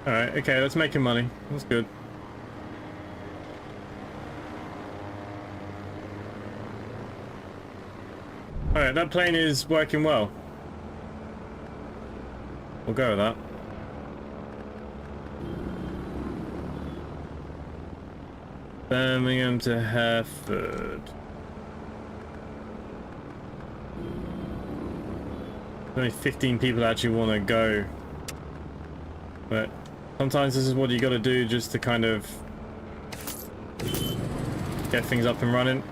Alright, okay, that's making money. That's good. Alright, that plane is working well. We'll go with that. Birmingham to Hereford. Only 15 people actually want to go. But sometimes this is what you got to do just to kind of get things up and running.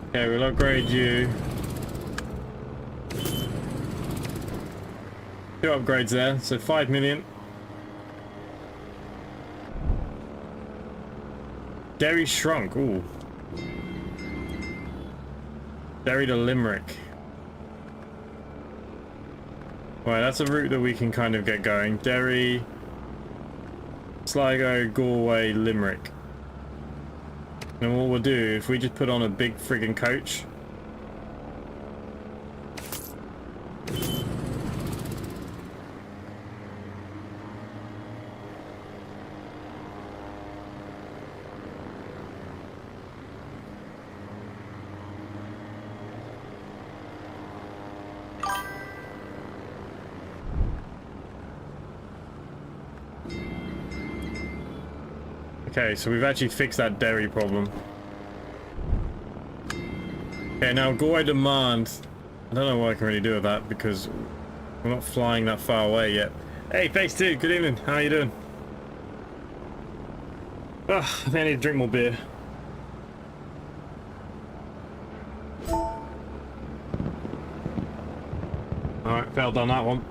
Okay, we'll upgrade you. 2 upgrades there, so 5 million. Derry shrunk, ooh. Derry to Limerick. Right, that's a route that we can kind of get going. Derry, Sligo, Galway, Limerick. And what we'll do, if we just put on a big friggin' coach. Okay, so we've actually fixed that Derry problem. Okay, now Galway demand. I don't know what I can really do with that because we're not flying that far away yet. Hey, Face 2, good evening. How are you doing? Ugh, I think I need to drink more beer. Alright, failed on that one.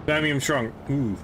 Birmingham shrunk. Ooh.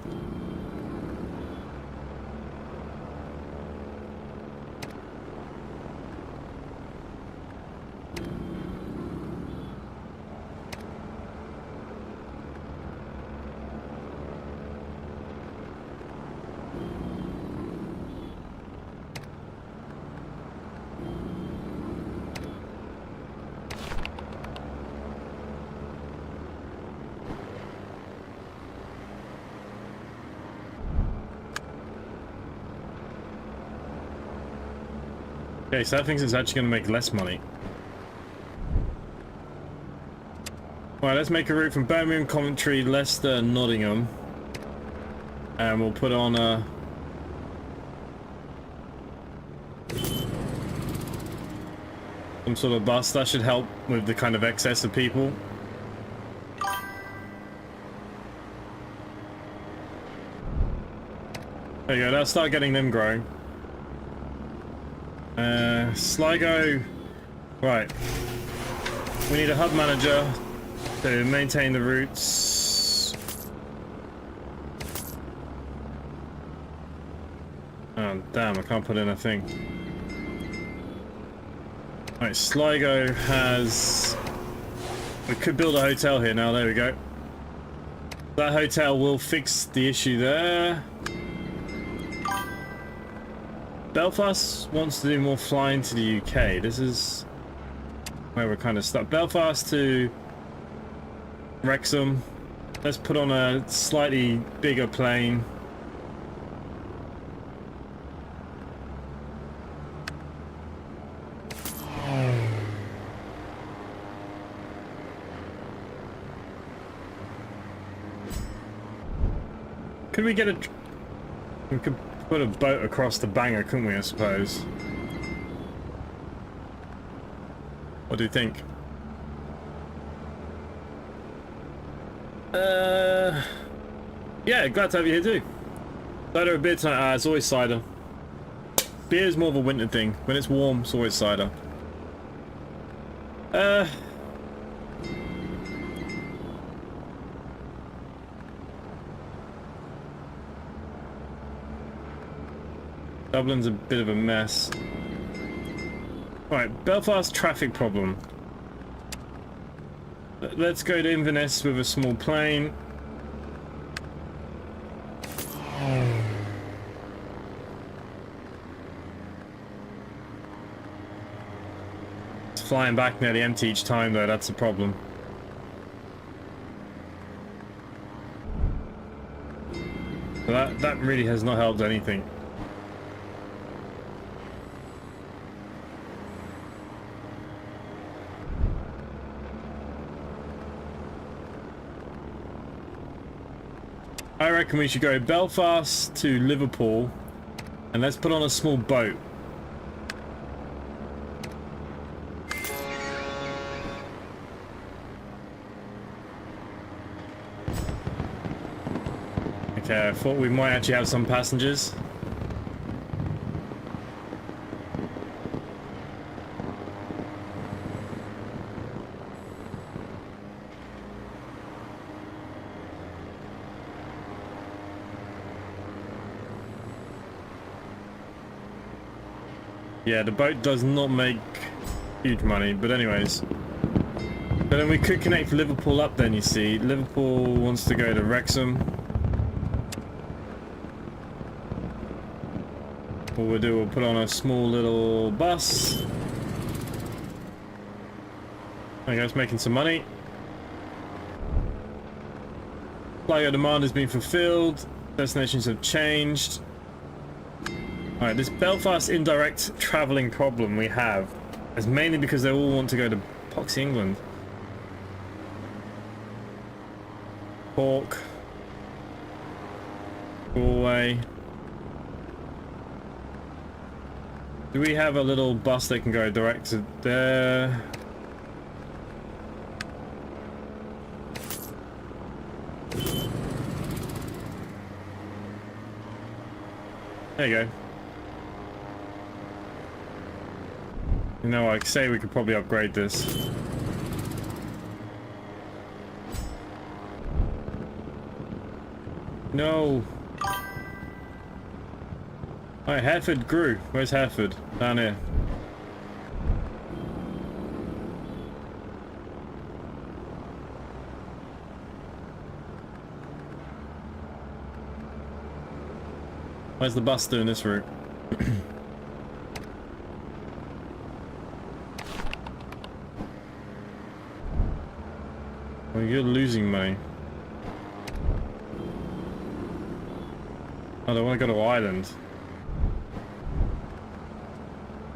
Okay, so that thinks it's actually going to make less money. Alright, let's make a route from Birmingham, Coventry, Leicester, Nottingham. And we'll put on a... some sort of bus. That should help with the kind of excess of people. There you go, let's start getting them growing. Sligo. Right. We need a hub manager to maintain the routes. Oh, damn, I can't put in a thing. Right, Sligo has... we could build a hotel here now, there we go. That hotel will fix the issue there. Belfast wants to do more flying to the UK. This is where we're kind of stuck. Belfast to Wrexham. Let's put on a slightly bigger plane. Could we get a... we could put a boat across the Banger, couldn't we, I suppose? What do you think? Yeah, glad to have you here too. Cider or beer tonight? It's always cider. Beer is more of a winter thing. When it's warm, it's always cider. Dublin's a bit of a mess. Right, Belfast traffic problem. Let's go to Inverness with a small plane. It's flying back nearly empty each time though, that's the problem. So that really has not helped anything. I reckon we should go Belfast to Liverpool and let's put on a small boat. Okay, I thought we might actually have some passengers. Yeah, the boat does not make huge money, but anyways. But then we could connect Liverpool up then, you see. Liverpool wants to go to Wrexham. What we'll do, we'll put on a small little bus. There you go, it's making some money. Flyer demand has been fulfilled. Destinations have changed. Alright, this Belfast indirect travelling problem we have is mainly because they all want to go to Poxy, England. Cork. Galway. Do we have a little bus that can go direct to there? There you go. You know, I say we could probably upgrade this. No. Alright, Hereford grew. Where's Hereford? Down here. Where's the bus doing this route? Well, you're losing money. Oh, I want to go to Ireland.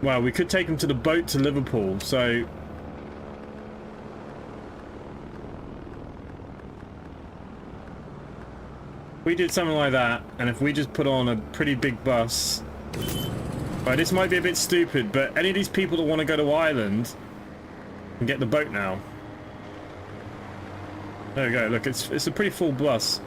Well, we could take them to the boat to Liverpool, so... we did something like that, and if we just put on a pretty big bus... Right, this might be a bit stupid, but any of these people that want to go to Ireland can get the boat now. There we go, look, it's a pretty full bus.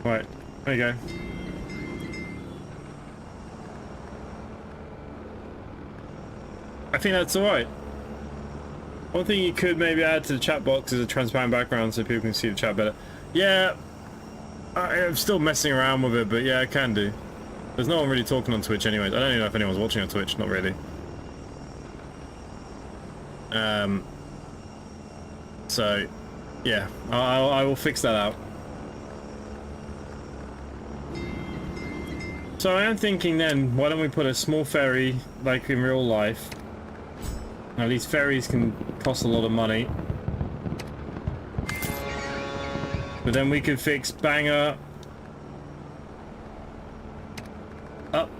Right, there you go. I think that's alright. One thing you could maybe add to the chat box is a transparent background so people can see the chat better. Yeah, I'm still messing around with it, but yeah, I can do. There's no one really talking on Twitch anyways. I don't even know if anyone's watching on Twitch, not really. So, yeah, I will fix that out. So I am thinking then, why don't we put a small ferry, like in real life? Now these ferries can cost a lot of money. But then we could fix Banger up.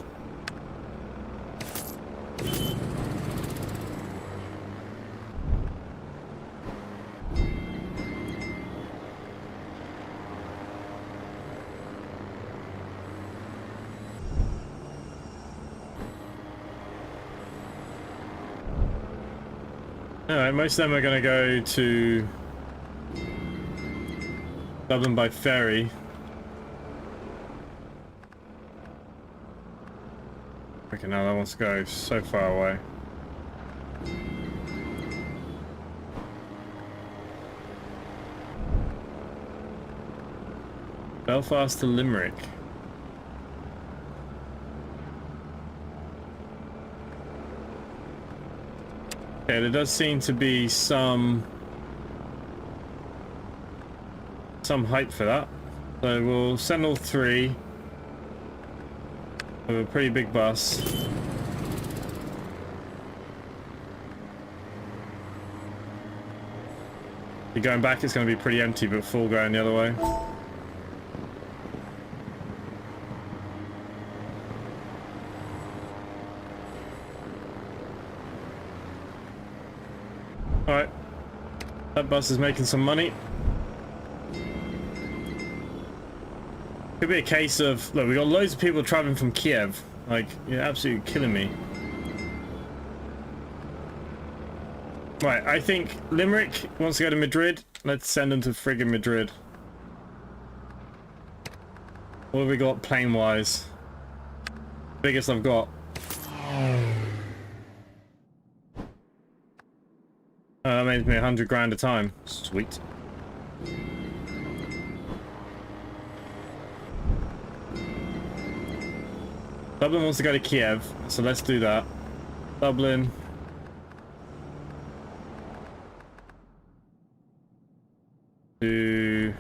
Alright, most of them are going to go to Dublin by ferry. Okay, now that wants to go so far away. Belfast to Limerick. Okay, there does seem to be some hype for that. So we'll send all three with a pretty big bus. You're going back, it's going to be pretty empty, but full going the other way. Alright, that bus is making some money. Could be a case of, look, we got loads of people traveling from Kiev. Like, you're absolutely killing me. Right, I think Limerick wants to go to Madrid. Let's send them to friggin' Madrid. What have we got plane-wise? Biggest I've got. That makes me 100 grand a time. Sweet. Dublin wants to go to Kiev, so let's do that. Dublin. To...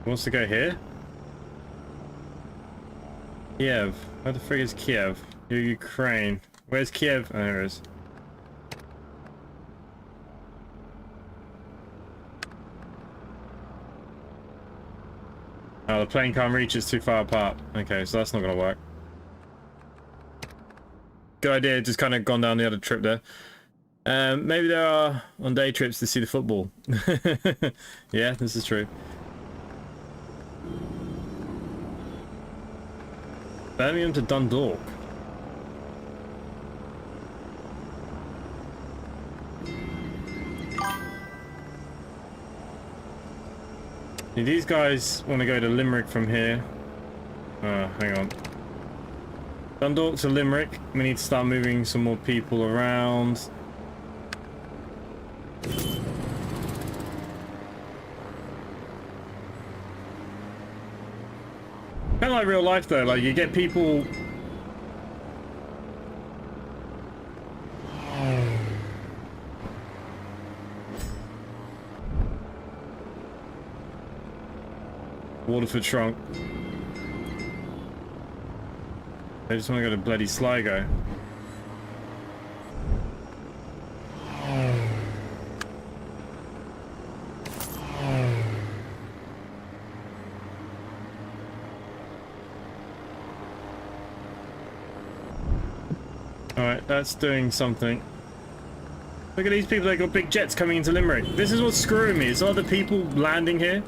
wants to go here? Kiev. Where the frig is Kiev? Ukraine. Where's Kiev? Oh, there it is. Oh, the plane can't reach, it's too far apart. Okay, so that's not gonna work. Good idea, just kind of gone down the other trip there. Maybe there are on day trips to see the football. Yeah, this is true. Birmingham to Dundalk. These guys want to go to Limerick from here. Hang on. Dundalk to Limerick. We need to start moving some more people around. Kind of like real life though, like you get people... Waterford shrunk. They just want to go to bloody Sligo. Alright, that's doing something. Look at these people, they got big jets coming into Limerick. This is what's screwing me. It's other people landing here.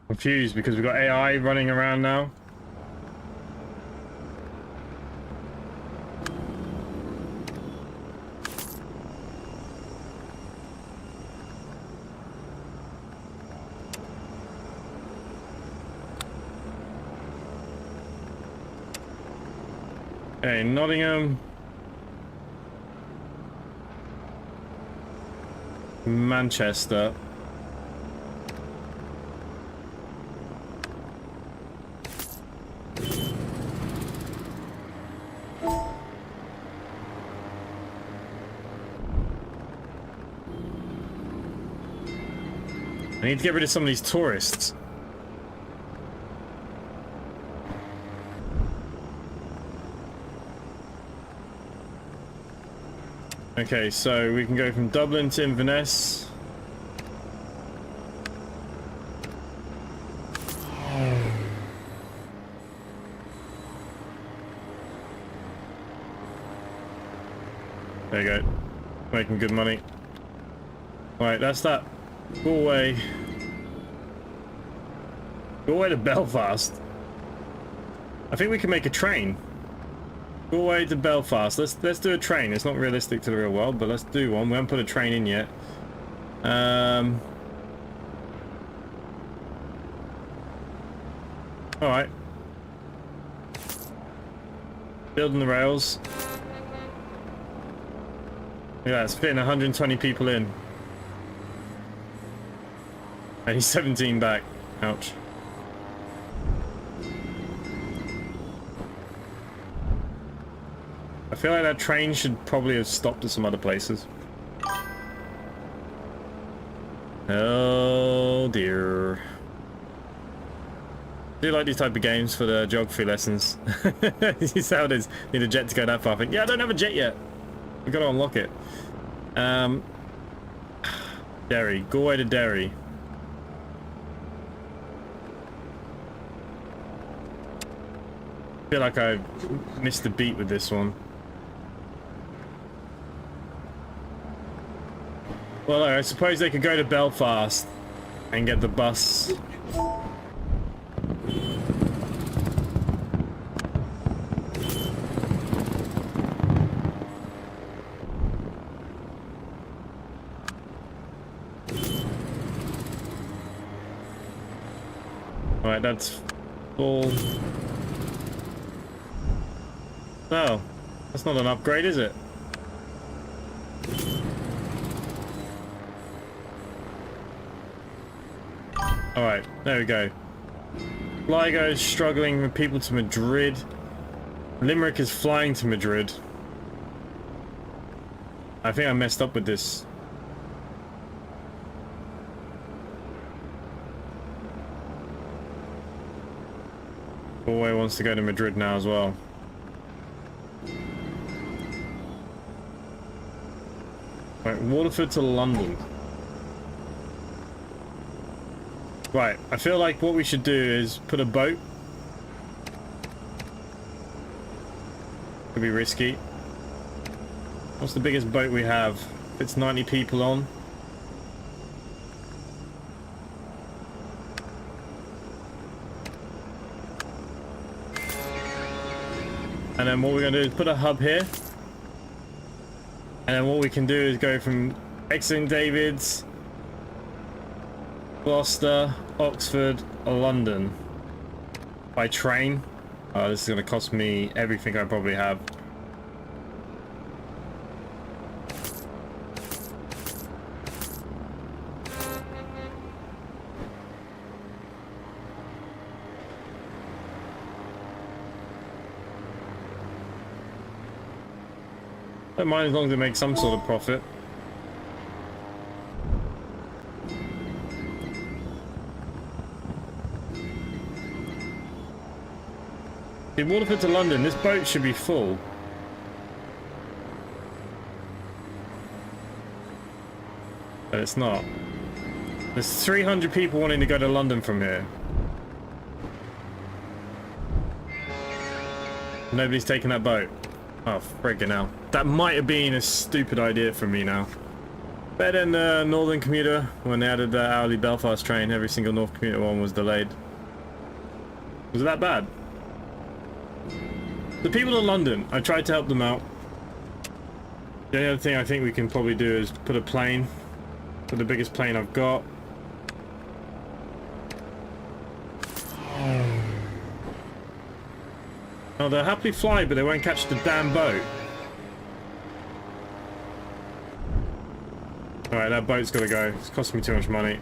Confused because we've got AI running around now. Okay, Nottingham. Manchester. I need to get rid of some of these tourists. Okay, so we can go from Dublin to Inverness. There you go. Making good money. Right, that's that. Go away. Go away to Belfast. I think we can make a train. Go away to Belfast. Let's do a train. It's not realistic to the real world, but let's do one. We haven't put a train in yet. Alright. Building the rails. Yeah, it's fitting 120 people in. And he's 17 back. Ouch. I feel like that train should probably have stopped at some other places. Oh dear. I do like these type of games for the geography lessons. You see how it is. Need a jet to go that far. Yeah, I don't have a jet yet. We've got to unlock it. Derry. Go away to Derry. I feel like I missed the beat with this one. Well, I suppose they could go to Belfast and get the bus. Alright, that's full. No, that's not an upgrade, is it? Alright, there we go. Sligo is struggling with people to Madrid. Limerick is flying to Madrid. I think I messed up with this. Galway wants to go to Madrid now as well. Right, Waterford to London. Right, I feel like what we should do is put a boat. Could be risky. What's the biggest boat we have? It's 90 people on. And then what we're going to do is put a hub here. And then what we can do is go from Exeter Davids, Gloucester, Oxford, London by train. This is going to cost me everything I probably have. Don't mind as long as they make some sort of profit. In Waterford to London, this boat should be full. But it's not. There's 300 people wanting to go to London from here. Nobody's taking that boat. Oh, friggin' hell. That might have been a stupid idea for me now. Better than the Northern commuter when they added the hourly Belfast train. Every single North commuter one was delayed. Was it that bad? The people of London, I tried to help them out. The only other thing I think we can probably do is put a plane. Put the biggest plane I've got. Oh, they'll happily fly, but they won't catch the damn boat. Alright, that boat's gotta go. It's costing me too much money.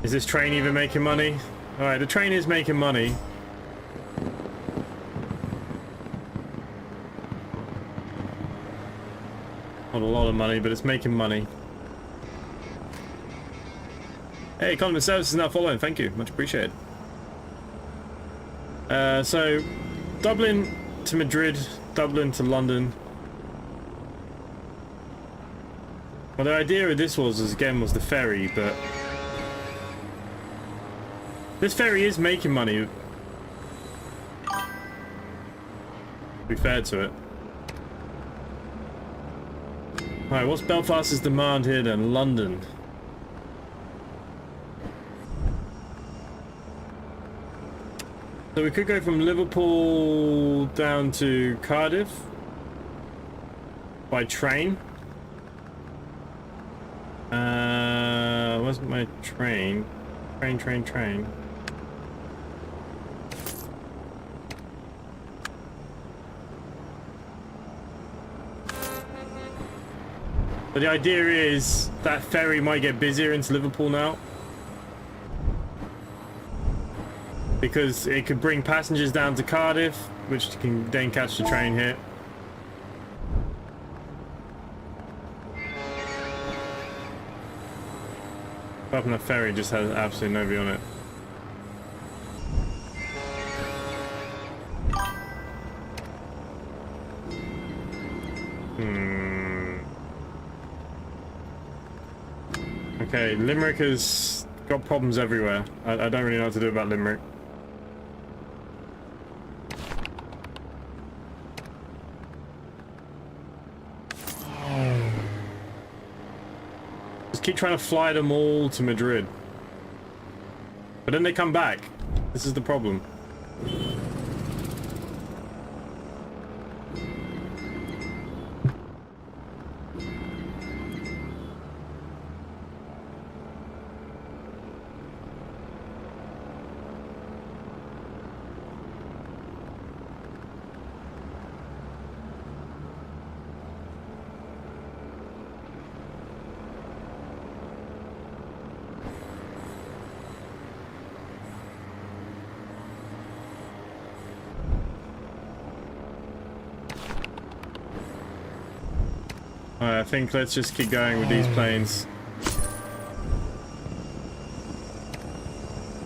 Is this train even making money? Alright, the train is making money. Not a lot of money, but it's making money. Hey, Economist Service is now following. Thank you. Much appreciated. So, Dublin to Madrid, Dublin to London. Well, the idea of this was the ferry, but this ferry is making money. To be fair to it. Alright, what's Belfast's demand here then? London. So we could go from Liverpool down to Cardiff by train. Where's my train? Train. But the idea is that ferry might get busier into Liverpool now. Because it could bring passengers down to Cardiff, which can then catch the train here. Apart from the ferry just has absolutely nobody on it. Okay, Limerick has got problems everywhere. I don't really know what to do about Limerick. Keep trying to fly them all to Madrid, but then they come back. This is the problem. I think let's just keep going with these planes.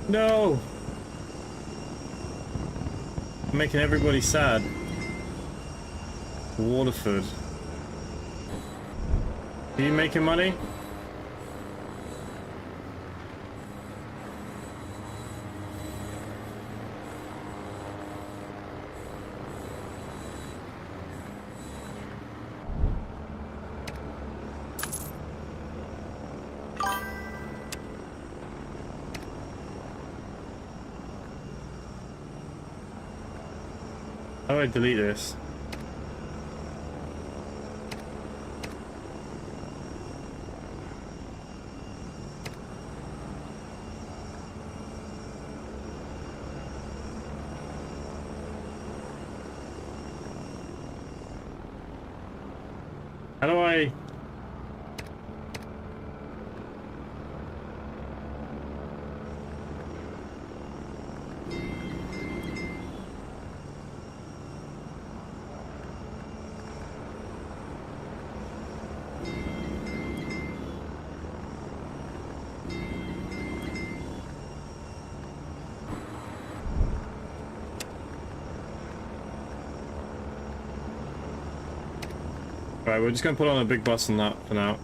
No! I'm making everybody sad. Waterford. Are you making money? How do I delete this? How do I... Right, we're just gonna put on a big bus on that for now.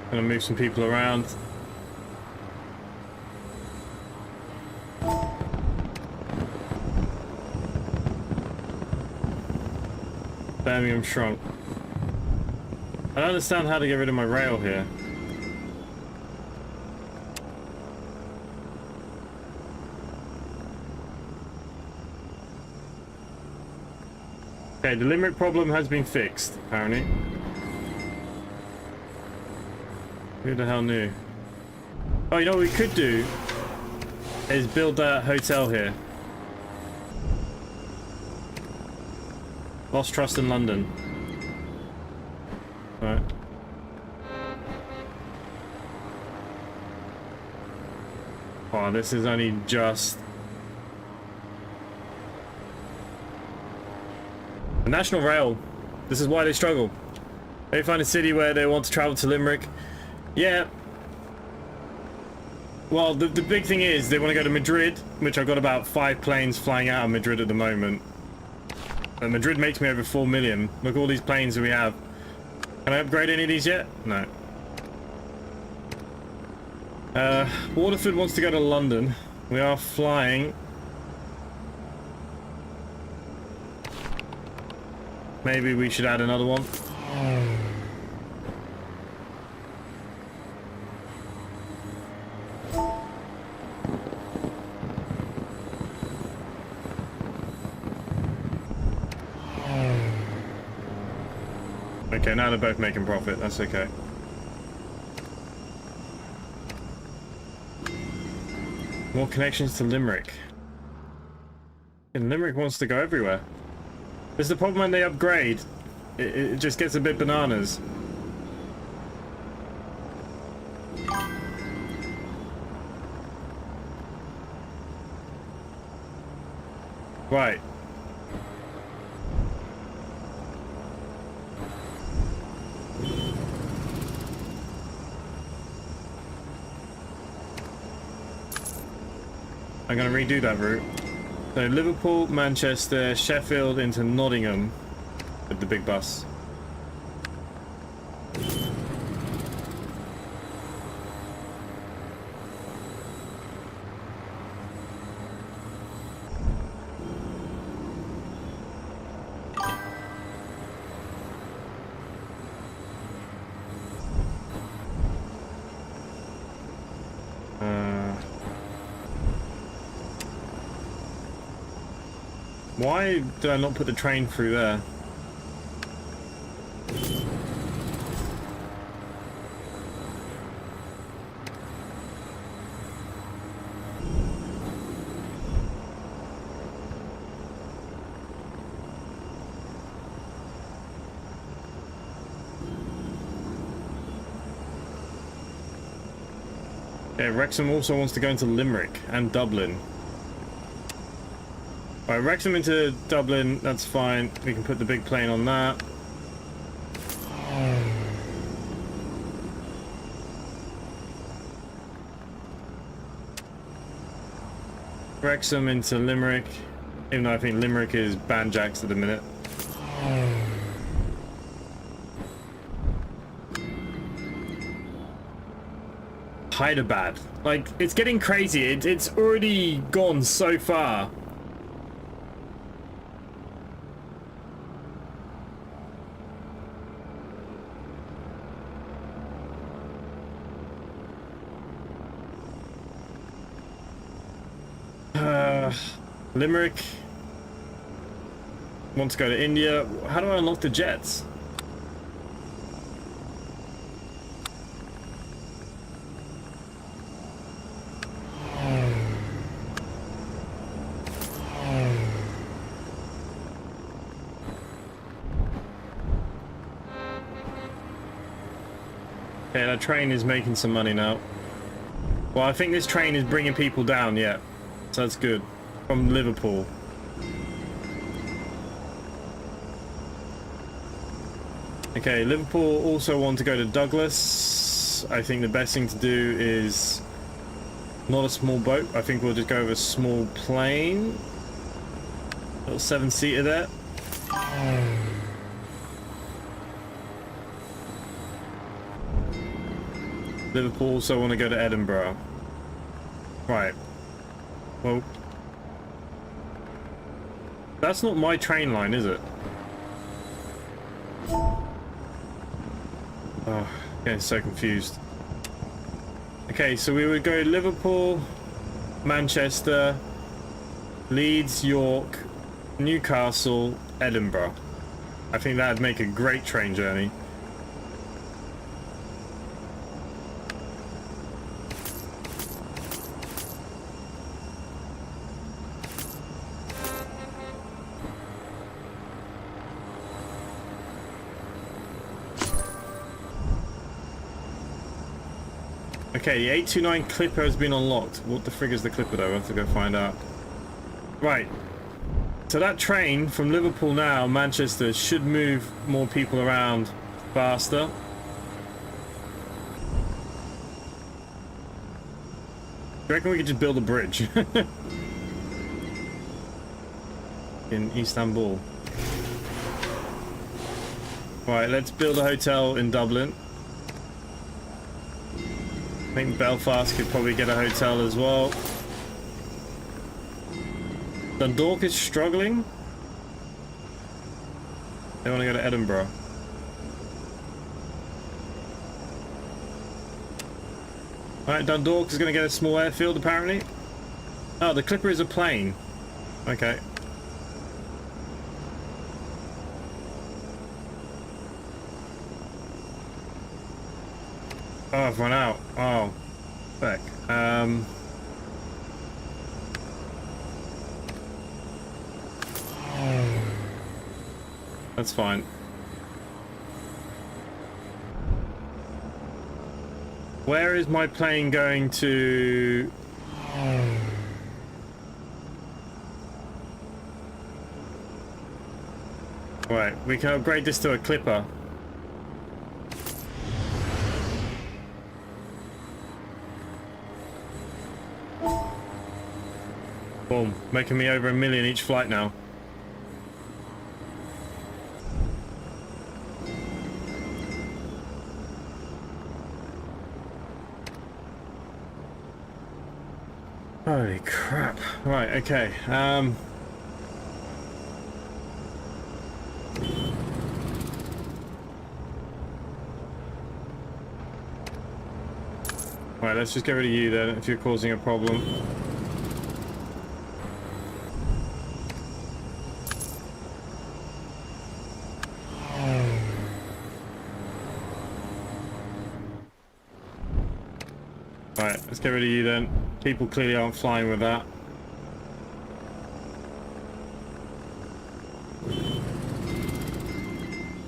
Gonna move some people around. Birmingham shrunk. I don't understand how to get rid of my rail here. Okay, the Limerick problem has been fixed, apparently. Who the hell knew? Oh, you know what we could do? Is build that hotel here. Lost trust in London. Alright. Oh, this is only just... The National Rail. This is why they struggle. They find a city where they want to travel to Limerick. Yeah. Well, the big thing is they want to go to Madrid, which I've got about 5 planes flying out of Madrid at the moment. And Madrid makes me over 4 million. Look at all these planes that we have. Can I upgrade any of these yet? No. Waterford wants to go to London. We are flying. Maybe we should add another one. Okay, now they're both making profit. That's okay. More connections to Limerick. And Limerick wants to go everywhere. This is the problem when they upgrade. It just gets a bit bananas. Right. I'm going to redo that route. So Liverpool, Manchester, Sheffield into Nottingham with the big bus. Why did I not put the train through there? Yeah, Wrexham also wants to go into Limerick and Dublin. Alright, Wrexham into Dublin, that's fine. We can put the big plane on that. Wrexham into Limerick, even though I think Limerick is banjaxed at the minute. Hyderabad. Like, it's getting crazy. It's already gone so far. Limerick wants to go to India. How do I unlock the jets? Okay, that train is making some money now. Well, I think this train is bringing people down, yeah. So that's good. From Liverpool. Okay, Liverpool also want to go to Douglas. I think the best thing to do is not a small boat. I think we'll just go with a small plane. Little 7-seater there. Liverpool also want to go to Edinburgh. Right. Well, that's not my train line, is it? Oh, getting so confused. Okay, so we would go Liverpool, Manchester, Leeds, York, Newcastle, Edinburgh. I think that'd make a great train journey. Okay, the 829 Clipper has been unlocked. What the frig is the Clipper though? I have to go find out. Right. So that train from Liverpool now, Manchester, should move more people around faster. I reckon we could just build a bridge in Istanbul. Right, let's build a hotel in Dublin. I think Belfast could probably get a hotel as well. Dundalk is struggling. They want to go to Edinburgh. Alright, Dundalk is going to get a small airfield apparently. Oh, the Clipper is a plane. Okay. Oh, I've run out. Oh, heck. That's fine. Where is my plane going to? Right, we can upgrade this to a Clipper. Boom, making me over $1 million each flight now. Holy crap. Right, okay. Right, let's just get rid of you then if you're causing a problem. Right, let's get rid of you then. People clearly aren't flying with that.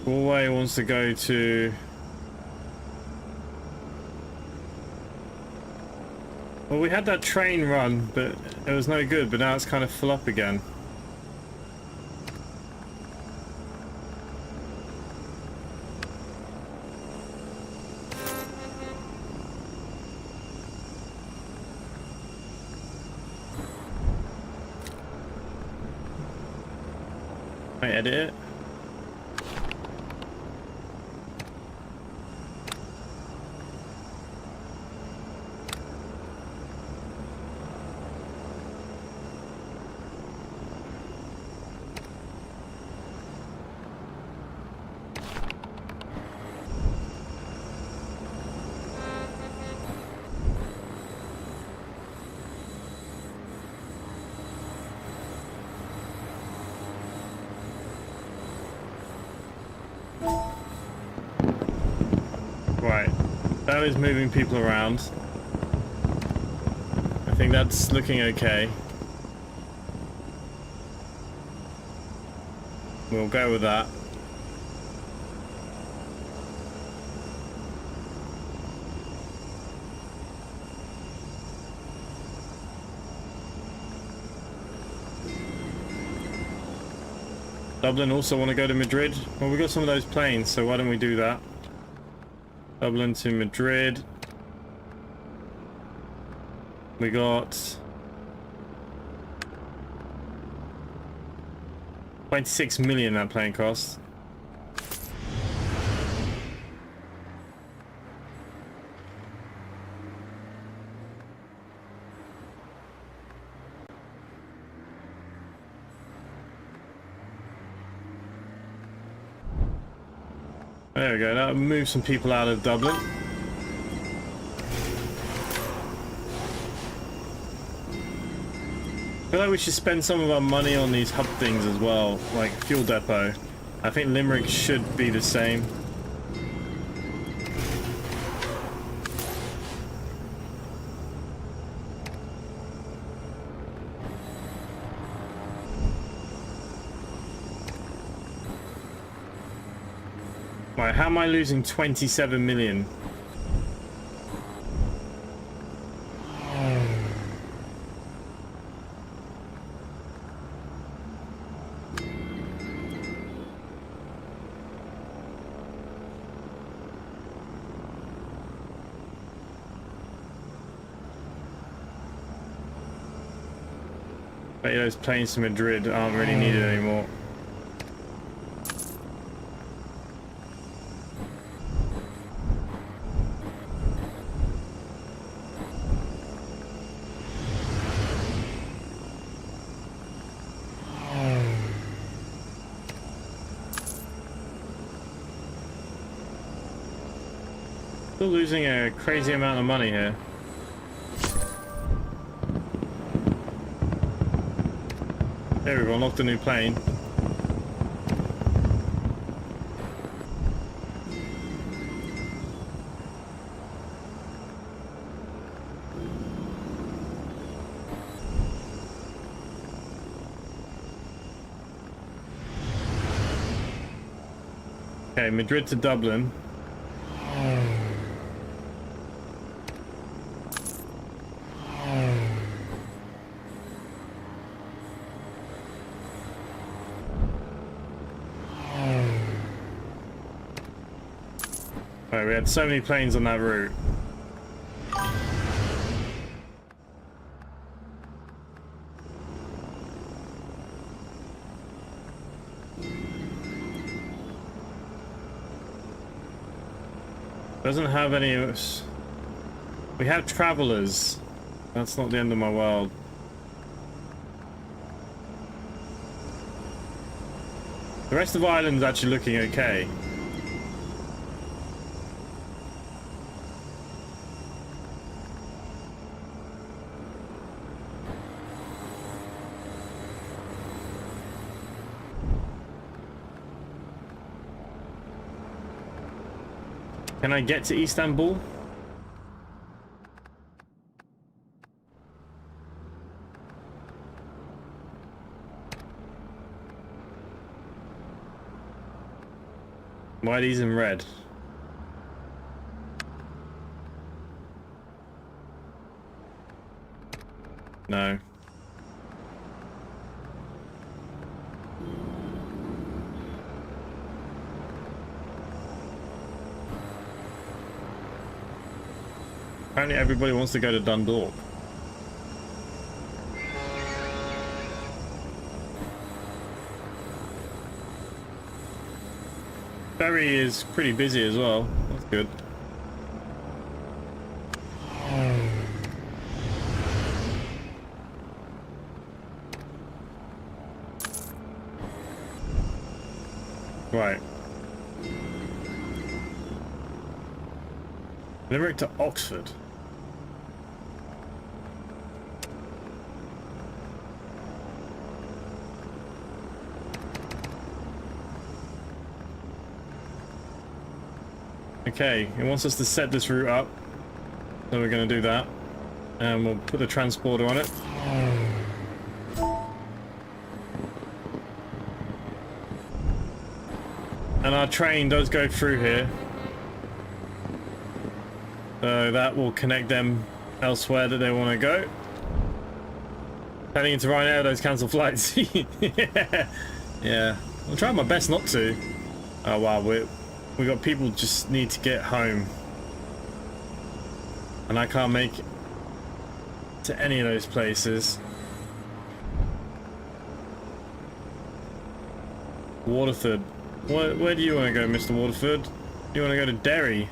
Galway wants to go to... Well, we had that train run, but it was no good, but now it's kind of full up again. I edit it. Right, that is moving people around. I think that's looking okay. We'll go with that. Dublin also want to go to Madrid. Well, we got some of those planes, so why don't we do that? Dublin to Madrid. We got 26 million that plane cost. There we go, that'll move some people out of Dublin. I feel like we should spend some of our money on these hub things as well, like fuel depot. I think Limerick should be the same. Right, how am I losing 27 million? Bet those planes to Madrid aren't really needed anymore. Still losing a crazy amount of money here. There we go, unlocked a new plane. Okay, Madrid to Dublin. Right, we had so many planes on that route. Doesn't have any of us. We have travelers. That's not the end of my world. The rest of Ireland's actually looking okay. Can I get to Istanbul? Why are these in red? No. Apparently everybody wants to go to Dundalk. Ferry is pretty busy as well. That's good. Right. Limerick to Oxford. Okay, it wants us to set this route up, so we're going to do that, and we'll put the transporter on it. And our train does go through here, so that will connect them elsewhere that they want to go. Heading into Ryanair, those cancelled flights. Yeah, I'm trying my best not to. Oh wow, we got people just need to get home, and I can't make it to any of those places. Waterford. Where do you want to go, Mr. Waterford? You want to go to Derry?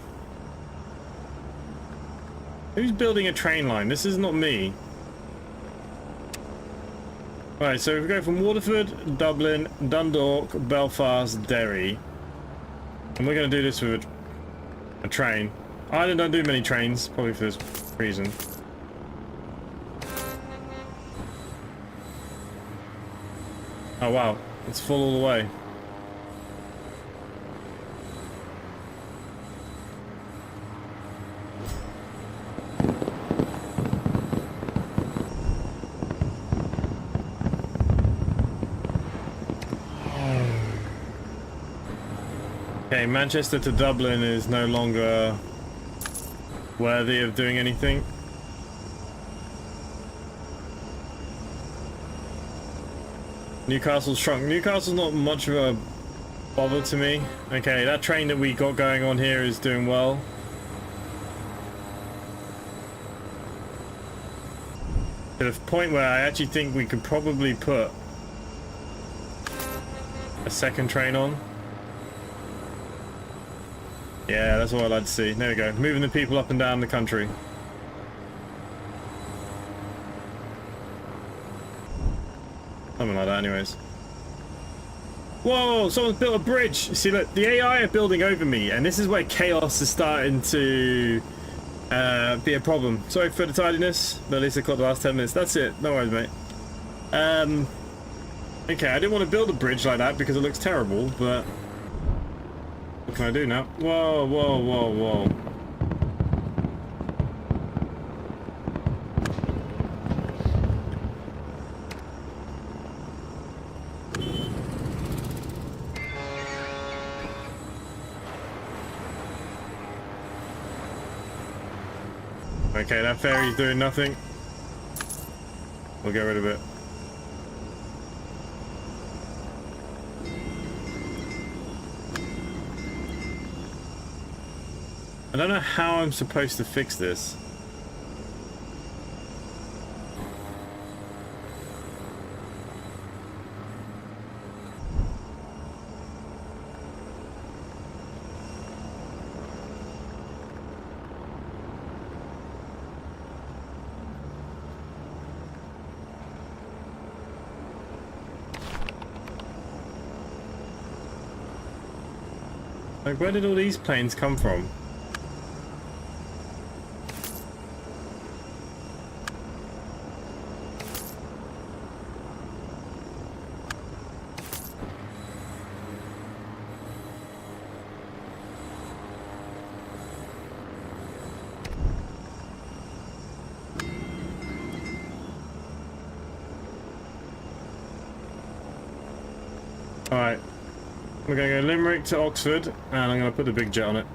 Who's building a train line? This is not me. Alright, so we go from Waterford, Dublin, Dundalk, Belfast, Derry. And we're going to do this with a train. Ireland don't do many trains, probably for this reason. Oh wow, it's full all the way. Okay, Manchester to Dublin is no longer worthy of doing anything. Newcastle's shrunk. Newcastle's not much of a bother to me. Okay, that train that we got going on here is doing well. To the point where I actually think we could probably put a second train on. Yeah, that's what I'd like to see. There we go. Moving the people up and down the country. Something like that anyways. Whoa, someone's built a bridge. See, look, the AI are building over me, and this is where chaos is starting to be a problem. Sorry for the tardiness, but at least I caught the last 10 minutes. That's it. No worries, mate. Okay, I didn't want to build a bridge like that because it looks terrible, but what can I do now? Whoa, whoa, whoa, whoa. Okay, that ferry's doing nothing. We'll get rid of it. I don't know how I'm supposed to fix this. Like, where did all these planes come from? Alright. We're going to go Limerick to Oxford, and I'm going to put the big jet on it.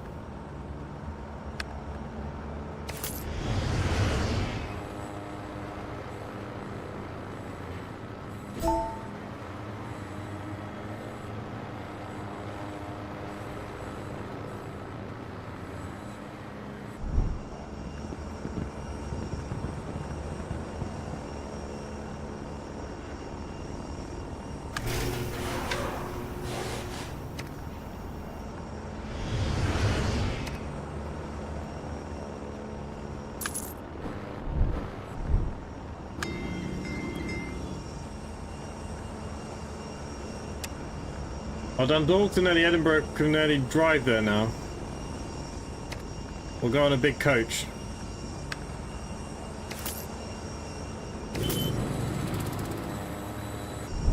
Well, Dundalk to nearly Edinburgh can nearly drive there now. We'll go on a big coach.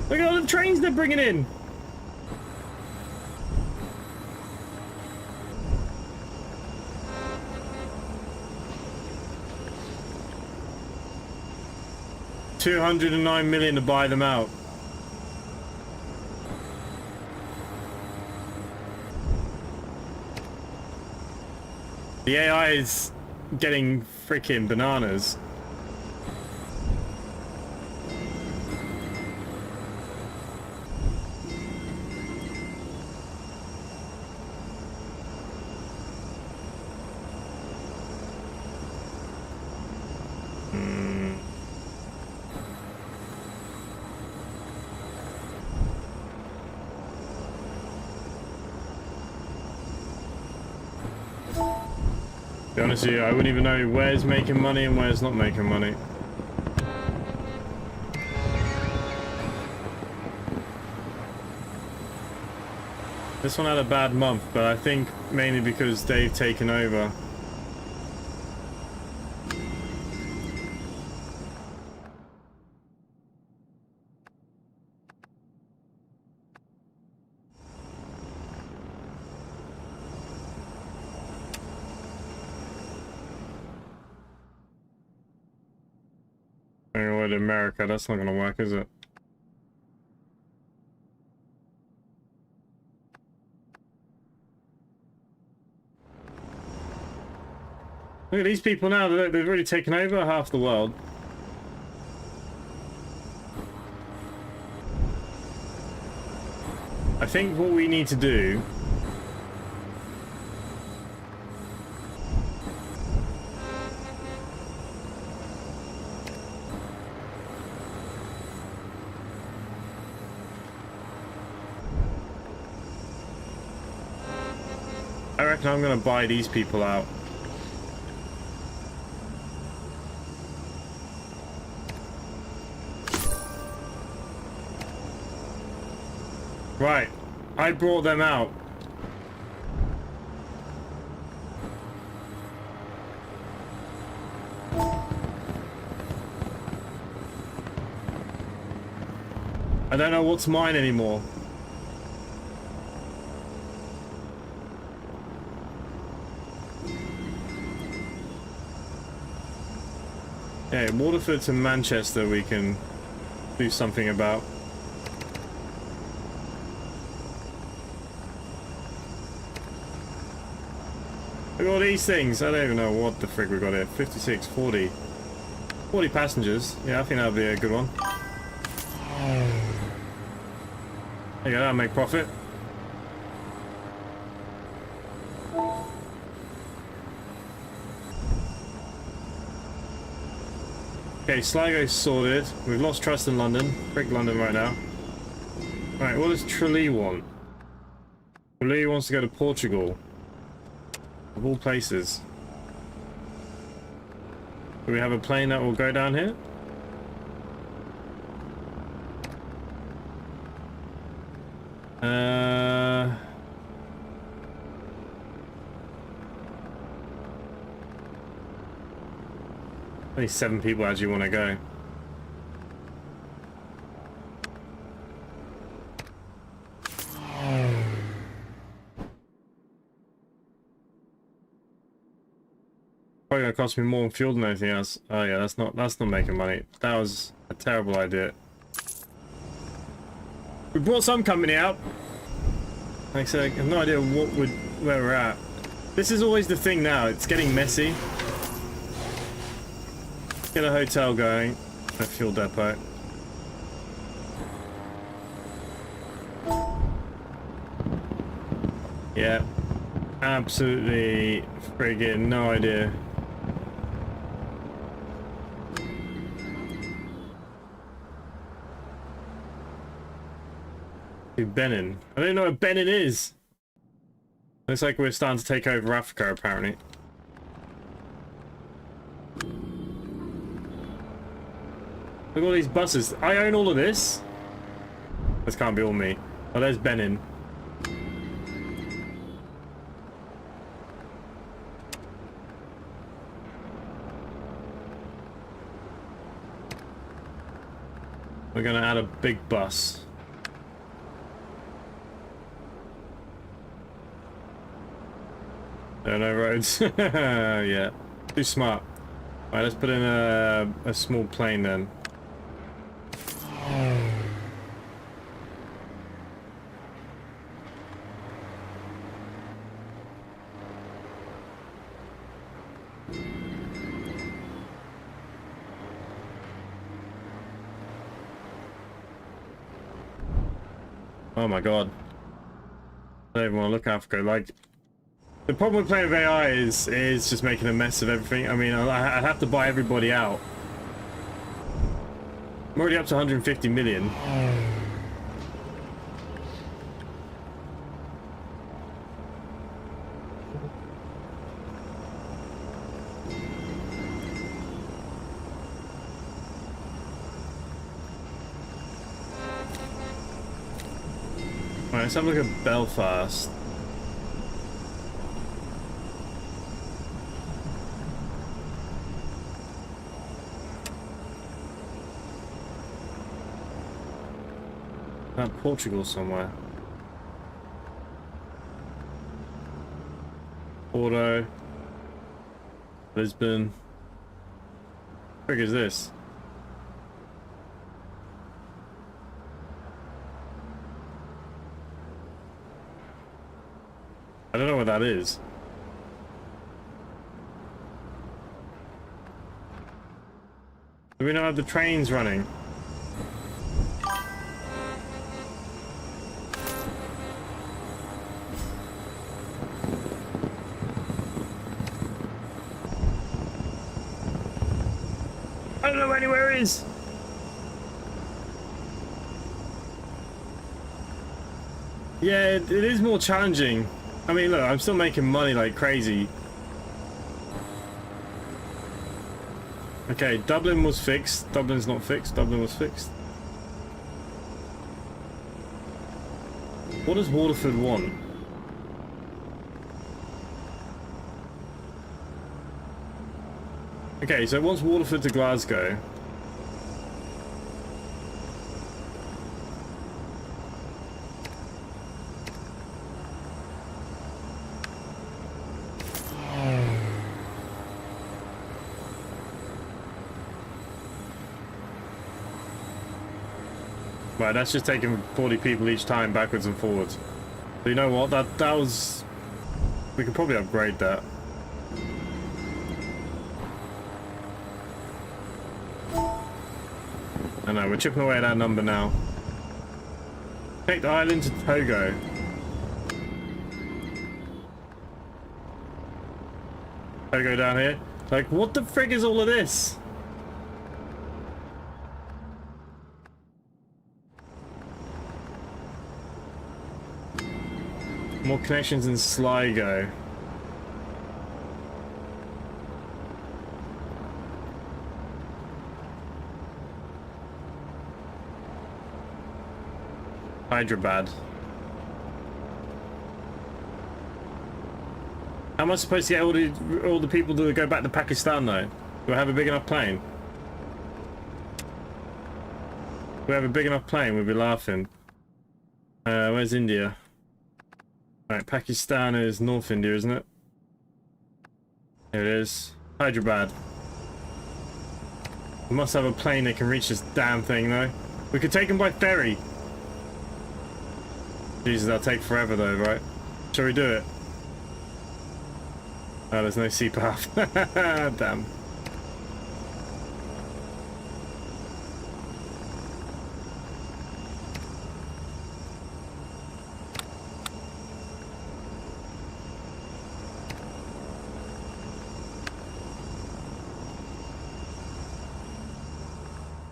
Look at all the trains they're bringing in! $209 million to buy them out. The AI is getting freaking bananas. be honest with you, I wouldn't even know where's making money and where's not making money. This one had a bad month, but I think mainly because they've taken over. Going to America, that's not going to work, is it? Look at these people now, they've already taken over half the world. I think what we need to do I reckon I'm gonna buy these people out. Right, I brought them out. I don't know what's mine anymore. Yeah, Waterford to Manchester we can do something about. Look at all these things. I don't even know what the frig we got here. 56, 40. 40 passengers. Yeah, I think that'll be a good one. There you go, that'll make profit. Okay, Sligo's sorted. We've lost trust in London. Frick London right now. Right, what does Tralee want? Tralee wants to go to Portugal. Of all places. Do we have a plane that will go down here? Only 7 people actually want to go. Probably gonna cost me more in fuel than anything else. Oh yeah, that's not making money. That was a terrible idea. We brought some company out. Like I said, I have no idea where we're at. This is always the thing now. It's getting messy. Get a hotel going. A fuel depot. Yeah. Absolutely friggin' no idea. Benin. I don't know what Benin is. Looks like we're starting to take over Africa, apparently. Look at all these buses. I own all of this. This can't be all me. Oh, there's Benin. We're gonna add a big bus. There are no roads. Yeah, too smart. Alright, let's put in a small plane then. Oh my god. I don't even want to look at Africa. Like, the problem with playing with AI is just making a mess of everything. I mean, I'd have to buy everybody out. I'm already up to 150 million. Alright, let's have a look at Belfast. Portugal somewhere. Porto. Lisbon. What the frick is this? I don't know what that is. Do we not have the trains running? I don't know where anywhere is. Yeah, it is more challenging. I mean, look, I'm still making money like crazy. Okay, Dublin was fixed. Dublin's not fixed. Dublin was fixed. What does Waterford want? Okay, so it wants Waterford to Glasgow. Right, that's just taking 40 people each time backwards and forwards. But you know what? That was... We could probably upgrade that. I know, we're chipping away at that number now. Take the island to Togo. Togo down here. Like, what the frig is all of this? More connections in Sligo. Hyderabad. How am I supposed to get all the people to go back to Pakistan though? Do I have a big enough plane? Do we have a big enough plane? We'll be laughing. Where's India? Right, Pakistan is North India, isn't it? Here it is. Hyderabad. We must have a plane that can reach this damn thing though. We could take them by ferry. Jesus, that'll take forever though, right? Shall we do it? Oh, there's no sea path. Damn.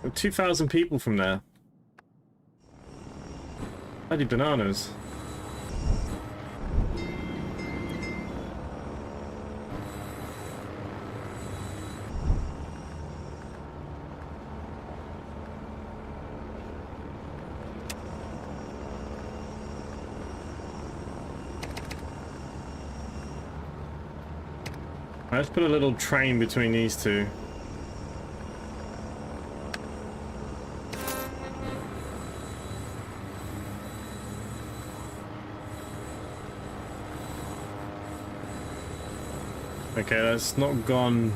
We're 2,000 people from there. Bloody bananas. Let's put a little train between these two. Okay, that's not gone.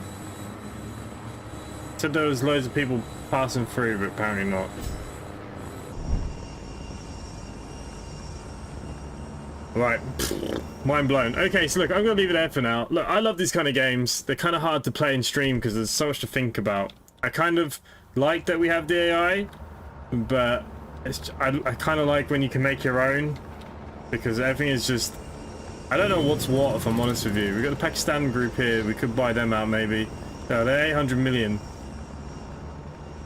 Said there was loads of people passing through, but apparently not. Right, mind blown. Okay, so look, I'm gonna leave it there for now. Look, I love these kind of games. They're kind of hard to play and stream because there's so much to think about. I kind of like that we have the AI, but I kind of like when you can make your own, because everything is just... I don't know what's what, if I'm honest with you. We've got the Pakistan group here. We could buy them out, maybe. No, they're 800 million.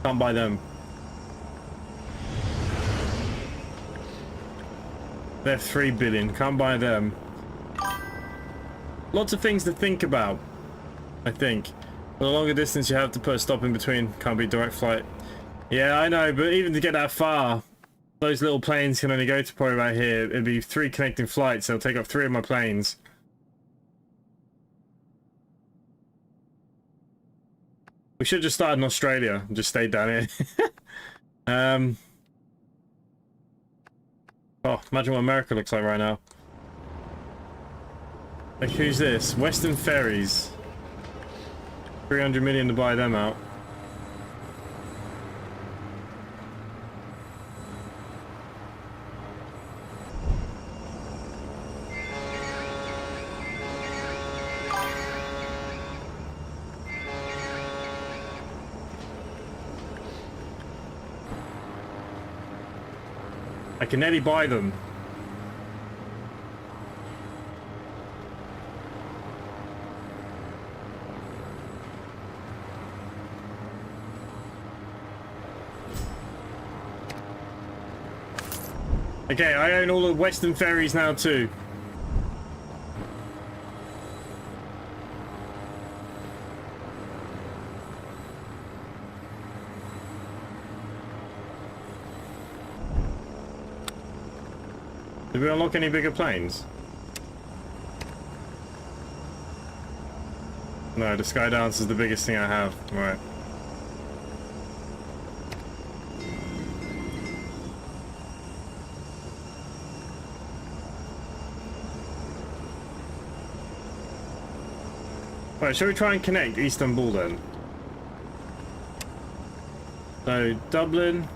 Can't buy them. They're 3 billion. Can't buy them. Lots of things to think about, I think. The longer distance you have to put a stop in between. Can't be direct flight. Yeah, I know, but even to get that far, Those little planes can only go to probably right here. It'd be 3 connecting flights. They'll take off 3 of my planes. We should have just started in Australia and just stayed down here. Oh, imagine what America looks like right now. Like, who's this? Western Ferries. 300 million to buy them out. I can nearly buy them. Okay, I own all the Western Ferries now too. Did we unlock any bigger planes? No, the Skydance is the biggest thing I have. Right. Right, shall we try and connect Istanbul then? So, Dublin.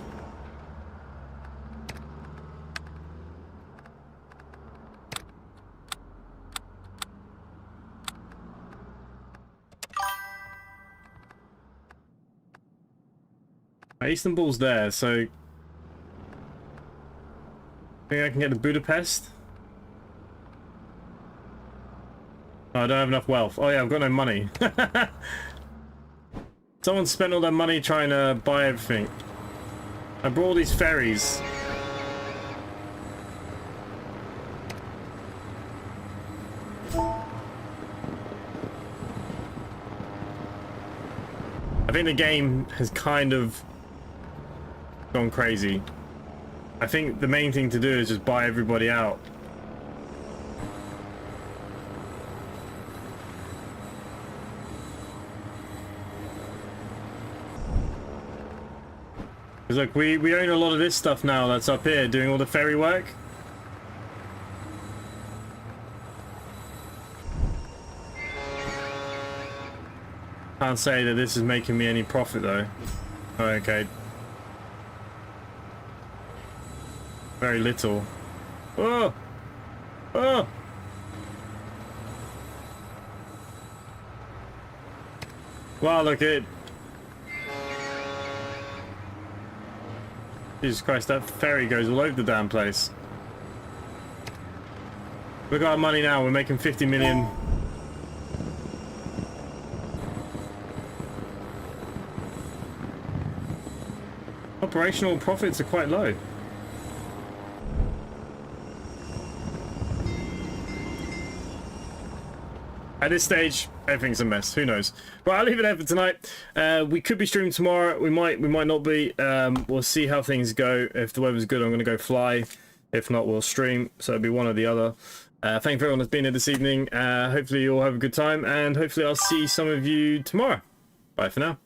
Istanbul's there, so I think I can get to Budapest. Oh, I don't have enough wealth. Oh yeah, I've got no money. Someone spent all their money trying to buy everything. I brought all these ferries. I think the game has kind of gone crazy. I think the main thing to do is just buy everybody out. Because look, we own a lot of this stuff now that's up here doing all the ferry work. Can't say that this is making me any profit though. Oh, okay. Very little. Oh! Oh! Wow, look at it. Jesus Christ, that ferry goes all over the damn place. Look at our money now, we're making 50 million. Operational profits are quite low. At this stage, everything's a mess. Who knows? Right, I'll leave it there for tonight. We could be streaming tomorrow. We might not be. We'll see how things go. If the weather's good, I'm going to go fly. If not, we'll stream. So it'll be one or the other. Thank you for everyone that's been here this evening. Hopefully you all have a good time, and hopefully I'll see some of you tomorrow. Bye for now.